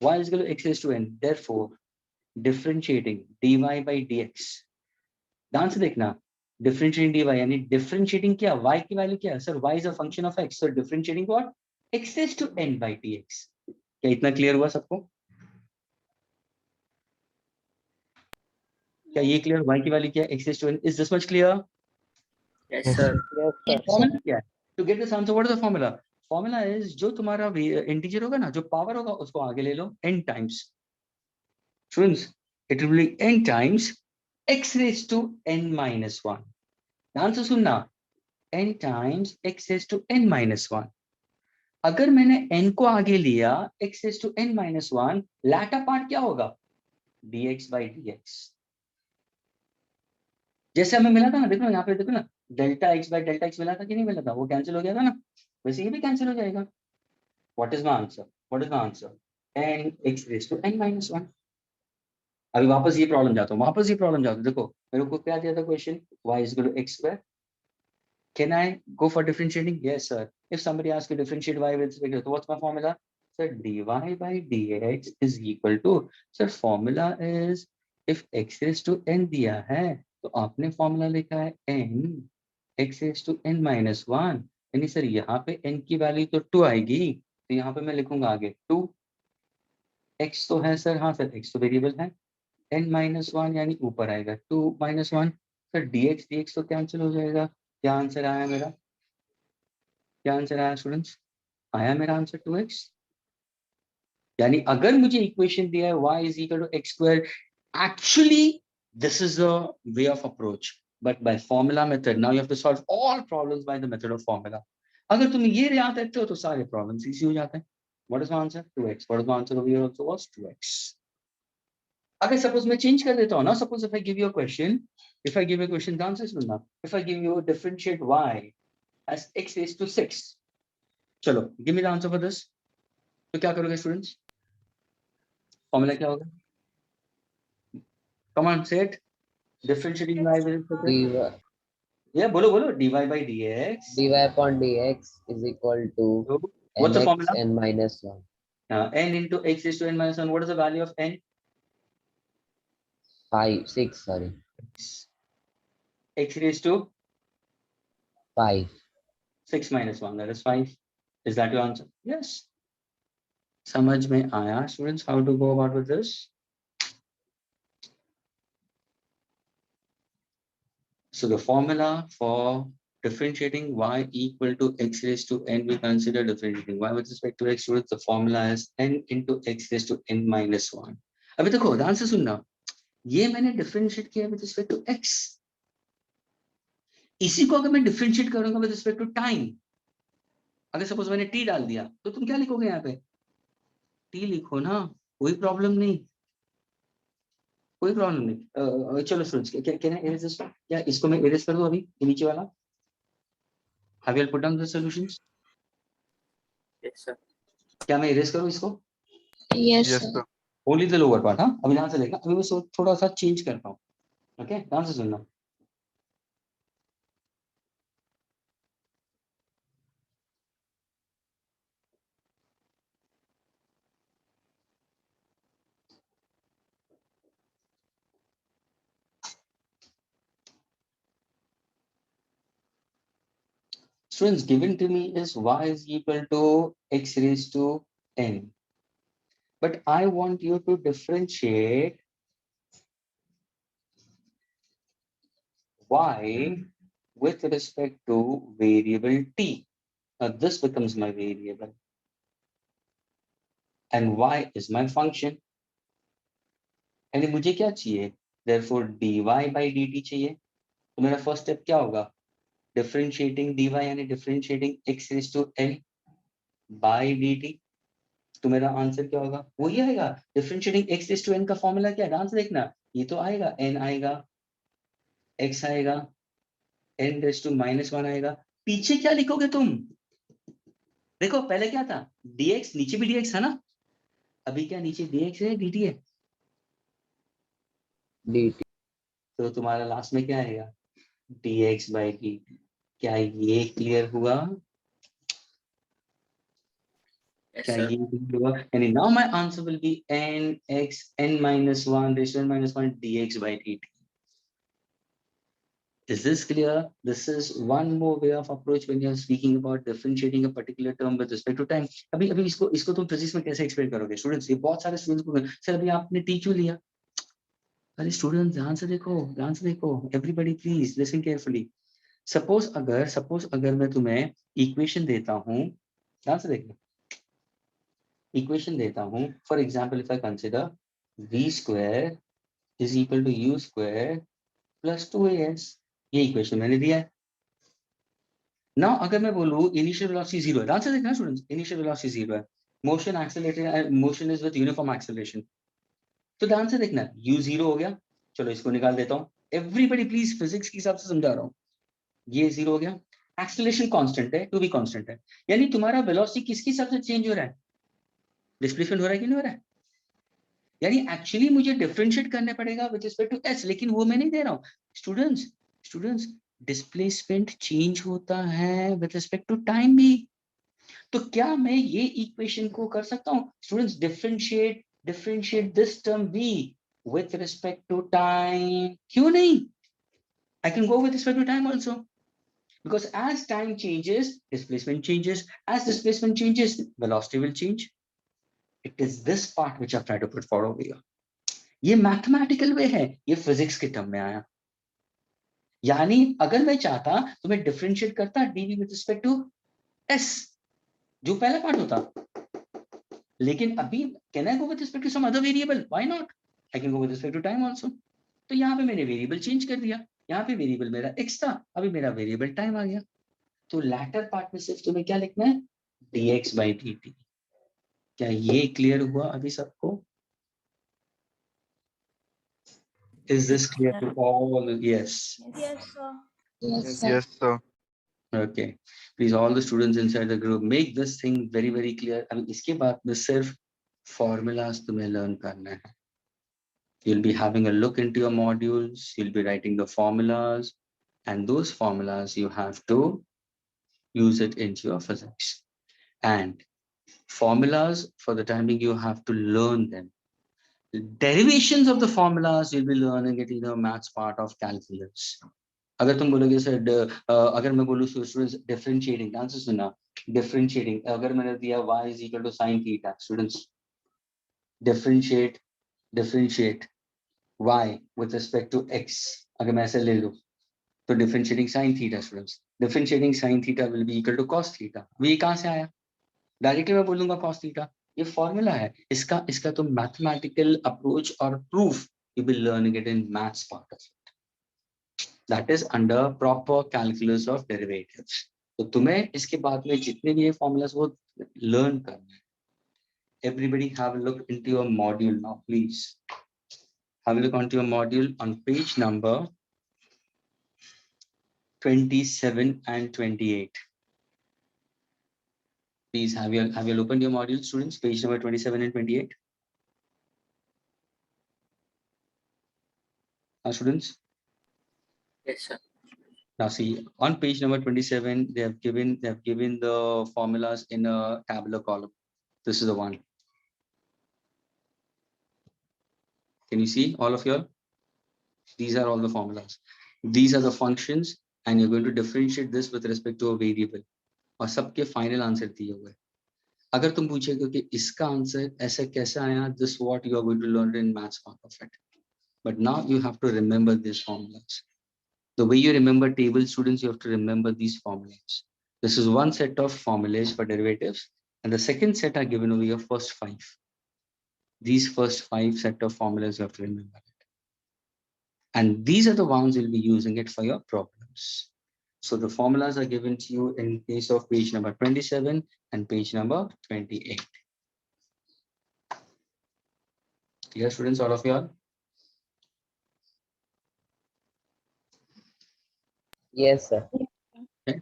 y is equal to x raised to n, therefore differentiating dy by dx. ध्यान से देखना, differentiating dy यानी differentiating क्या? y की वैल्यू क्या है sir? y is a function of x, so differentiating what? x raised to n by dx. क्या इतना क्लियर हुआ सबको? क्या ये क्लियर? y की वैल्यू क्या है? x raised to n. Is this much clear? Yes, sir. Formula क्या है? To get this answer what is the formula? Formula is जो तुम्हारा इंटीजर होगा ना, जो पावर होगा उसको आगे ले लो n times. Students, it will be n times x raise to n minus 1. ध्यान से सुनना, n times x raise to n minus 1. अगर मैंने n को आगे लिया x raise to n minus 1, latter part क्या होगा? dx by dx. जैसे हमें मिला था ना, देखो यहाँ पे देखो ना, delta x by delta x मिला था कि नहीं मिला था? वो कैंसिल हो गया था ना, वैसे ये भी कैंसिल हो जाएगा. What is my answer? What is my answer? n x raise to n minus 1. अभी वापस ये प्रॉब्लम जाता हूँ, देखो मेरे को क्या दिया था question? y is equal to x square. Can I go for differentiating? Yes sir. If somebody asks you differentiate y with respect to, what's my formula? Sir, dy by dx is equal to, sir formula is, if x raised to n दिया है तो आपने formula लिखा है n x raised to n minus 1, यानी sir यहाँ पे n की वैल्यू तो 2 आएगी, तो यहाँ पे मैं लिखूंगा आगे 2. x तो है सर, हाँ सर x तो वेरिएबल है, n minus 1 यानी ऊपर आएगा 2 minus 1. सर dx तो कैंसिल हो जाएगा. क्या आंसर आया मेरा? क्या आंसर आया स्टूडेंट्स? आया मेरा आंसर 2x. यानी अगर मुझे इक्वेशन दिया है y is equal to x square, actually this is the way of approach, but by formula method. Now you have to solve all problems by the method of formula. अगर तुम ये याद रखते हो तो सारे प्रॉब्लम्स इजी हो जाते हैं. What is my answer? 2x. What is my answer over here also was 2x. अगर सपोज मैं चेंज कर देता हूँ ना, suppose if I give you a question, if I give you a question, ध्यान से सुनना, if I give you differentiate y as x raised to 6, चलो give me the answer for this. तो क्या करोगे स्टूडेंट्स? फॉर्मूला क्या होगा? Come on, say it. Differentiating y with respect to, dy yeah, बोलो dy by dx. dy upon dx is equal to So, what's the nx formula? n minus 1. N into x raised to n minus 1. What is the value of n? 5 6 sorry. X raised to 5. 6 minus 1, that is 5. Is that your answer? Yes. समझ में आया students how to go about with this? So the formula for differentiating y equal to x raised to n, we consider differentiating y with respect to x, students, the formula is n into x raised to n minus 1. अभी देखो ध्यान से सुनना, ये मैंने differentiate किया with respect to x, इसी को अगर मैं डिफरेंशिएट करूंगा विद रिस्पेक्ट टू टाइम, अगर सपोज मैंने t डाल दिया तो तुम क्या लिखोगे यहाँ पे? t लिखो ना, कोई प्रॉब्लम नहीं, कोई प्रॉब्लम नहीं। चलो स्टूडेंट्स, क्या इरेज दिस, क्या इसको मैं इरेज कर दूं अभी, ये नीचे वाला? Have you put down the solutions? Yes, sir. क्या मैं इरेज करूं इसको? Yes, Yes, sir. sir. Only the lower part. हाँ, अभी ध्यान से देखना, अभी मैं थोड़ा सा चेंज करता हूँ। ओके, ध्यान से सुनना। Students, given to me is y is equal to x raised to n, but I want you to differentiate y with respect to variable t. Now this becomes my variable and y is my function. यानी मुझे क्या चाहिए? Therefore dy by dt चाहिए। तो मेरा first step क्या होगा? Differentiating dy यानी differentiating x raised to n by dt। तो मेरा आंसर क्या होगा? वही आएगा। Differentiating x raised to n का फॉर्मूला क्या है? ध्यान से देखना, ये तो आएगा, n आएगा, x आएगा, n raised to -1 आएगा। पीछे क्या लिखोगे तुम? देखो पहले क्या था? dx, नीचे भी dx है ना, अभी क्या नीचे dx है, dt है? dt. तो तुम्हारा लास्ट में क्या आएगा? dx by dt। क्या ये क्लियर हुआ? Yes, क्या sir. ये क्लियर हुआ? यानी now my answer will be n x n minus 1 raised to n minus 1 dx by dt। Is this clear? This is one more way of approach when you are speaking about differentiating a particular term with respect to time. अभी अभी इसको तुम physics में कैसे explain करोगे? Students, ये बहुत सारे स्टूडेंट्स को, सर अभी आपने टी क्यों लिया? अरे स्टूडेंट्स ध्यान से देखो, ध्यान से देखो, everybody please listen carefully. Suppose अगर मैं तुम्हें इक्वेशन देता हूँ, ध्यान से देखना, इक्वेशन देता हूँ, for example if I consider v square is equal to u square plus 2as, ये इक्वेशन मैंने दिया है। नाउ अगर मैं बोलूं इनिशियल वेलोसिटी 0 है, ध्यान से देखना स्टूडेंट्स, इनिशियल वेलोसिटी 0 है, motion accelerated, motion is with uniform acceleration, तो ध्यान से देखना u 0 हो गया, चलो इसको निकाल देता हूं, एवरीबॉडी प्लीज फिजिक्स के हिसाब से समझा रहा हूं, ये 0 हो गया, एक्सेलरेशन कांस्टेंट है, टू भी कांस्टेंट है, यानी तुम्हारा वेलोसिटी किसके हिसाब से चेंज हो रहा है? डिस्प्लेसमेंट हो रहा है कि नहीं हो रहा है? यानी एक्चुअली मुझे डिफरेंशिएट करने पड़ेगा विद रिस्पेक्ट टू s, लेकिन वो मैं नहीं दे रहा हूं। स्टूडेंट्स डिस्प्लेसमेंट चेंज होता है विद रिस्पेक्ट टू टाइम भी, तो क्या मैं ये इक्वेशन को कर सकता हूं? Students differentiate this term v with respect to time, क्यों नहीं? I can go with respect to time also, because as time changes, displacement changes, as displacement changes, velocity will change. It is this part which I've tried to put forward over here. ये mathematical वे है, ये physics के term में आया, यानी अगर मैं चाहता तो मैं डिफरेंशिएट करता dv with respect to s, जो पहला पार्ट होता, लेकिन अभी can I go with respect to some other variable? Why not, I can go with respect to time also. तो यहाँ पे मैंने वेरिएबल चेंज कर दिया, यहाँ पे वेरिएबल मेरा x था, अभी मेरा वेरिएबल टाइम आ गया, तो लैटर पार्ट में सिर्फ तुम्हें क्या लिखना है? dx by dt। क्या ये क्लियर हुआ अभी सबको? Is this clear to all? Yes. Yes, sir. Yes, Yes, sir. Yes, sir. Okay. Please, all the students inside the group, make this thing very, very clear. अभी इसके बाद में सिर्फ formulas तुम्हें learn करना है. You'll be having a look into your modules. You'll be writing the formulas, and those formulas you have to use it into your physics. And formulas, for the time being, you have to learn them. The derivations of the formulas you'll be learning it in your maths part of calculus. अगर तुम बोलोगे sir अगर मैं बोलूँ students differentiating, ध्यान से सुनना, differentiating अगर मैंने दिया y is equal to sin theta, students differentiate y with respect to x, अगर मैं ऐसे ले लूं तो differentiating sin theta, students differentiating sin theta will be equal to cos theta। ये कहाँ से आया? डायरेक्टली मैं बोलूंगा cos theta, ये फॉर्मूला है इसका तो मैथमेटिकल अप्रोच और proof you will learn it in maths part of it, that is under proper calculus of derivatives. तो तुम्हें इसके बाद में जितने भी ये फॉर्मूलास वो लर्न करना है। Everybody have a look into your module now, please. Have a look onto your module on page number 27 and 28. Please have you opened your module, students, page number 27 and 28. Students, Yes, sir. now see on page number 27 they have given the formulas in a tabular column. This is the one. Can you see all of you? These are all the formulas. These are the functions and you're going to differentiate this with respect to a variable. और सबके final answer दिए हुए। अगर तुम पूछेगा कि इसका answer ऐसे कैसे आया, this what you are going to learn in maths part of it. But now you have to remember these formulas. The way you remember table, students, you have to remember these formulas. This is one set of formulas for derivatives, and the second set are given over your first 5. These first 5 set of formulas you have to remember it. And these are the ones you'll be using it for your problems. So the formulas are given to you in case of page number 27 and page number 28. Clear, students, all of you all? Yes, sir. Okay.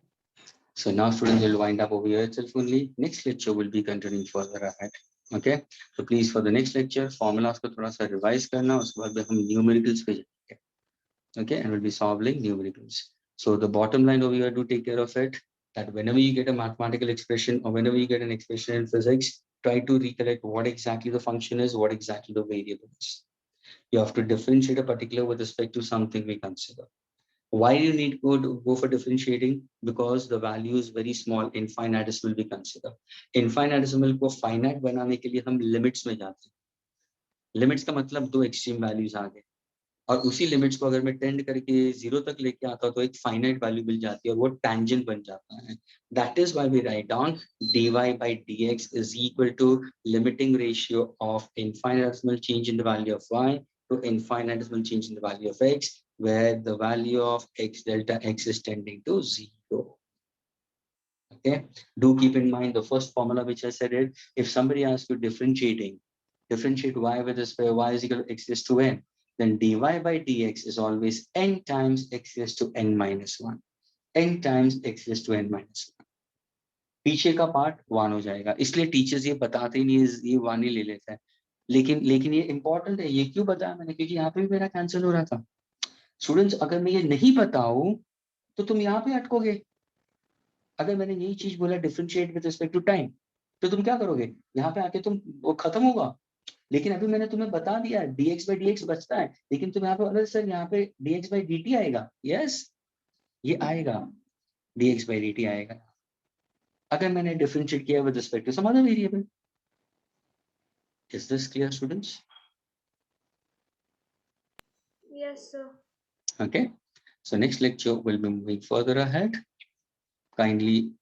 So now students will wind up over here itself only. Next lecture will be continuing further ahead. Okay. So please for the next lecture, formulas को थोड़ा सा revise करना, उसके बाद में हम numericals पे जाएंगे. Okay, and we'll be solving numericals. So the bottom line over here, to take care of it, that whenever you get a mathematical expression or whenever you get an expression in physics, try to recollect what exactly the function is, what exactly the variable is. You have to differentiate a particular with respect to something we consider. Why do you need to go for differentiating? Because the value is very small, infinitesimal we consider. Infinitesimal को finite बनाने के लिए हम limits में जाते हैं. Limits का मतलब दो extreme values आ गए. और उसी लिमिट्स को अगर मैं टेंड करके 0 तक लेके आता हूं तो एक फाइनाइट वैल्यू मिल जाती है और वो टेंजेंट बन जाता है. That is why we write down dy by dx is equal to limiting ratio of infinitesimal change in the value of y to infinitesimal change in the value of x, where the value of x delta x is tending to 0. Okay, do keep in mind the first formula which I said it. If somebody asks you differentiate y with respect to y is equal to x raised to n, then dy by dx is always n times x raised to n minus 1. n times x raised to n minus 1. पीछे का part 1 हो जाएगा, इसलिए teachers ये बताते ही नहीं, ये 1 ही ले लेते हैं. लेकिन ये इंपॉर्टेंट है. ये क्यों बताया मैंने? क्योंकि यहाँ पे भी मेरा कैंसिल हो रहा था. स्टूडेंट्स, अगर मैं ये नहीं बताऊं तो तुम यहाँ पे अटकोगे. अगर मैंने यही चीज बोला differentiate with respect to time, तो तुम क्या करोगे? यहाँ पे आके तुम वो खत्म होगा. लेकिन अभी मैंने तुम्हें बता दिया dx by dx बचता है, लेकिन तुम यहाँ पे बोला सर यहाँ पे dx by dt आएगा. यस, ये आएगा, dx by dt आएगा अगर मैंने डिफरेंशिएट किया with respect to some other variable. Is this clear students? Yes, sir. Okay, so next lecture will be moving further ahead. Kindly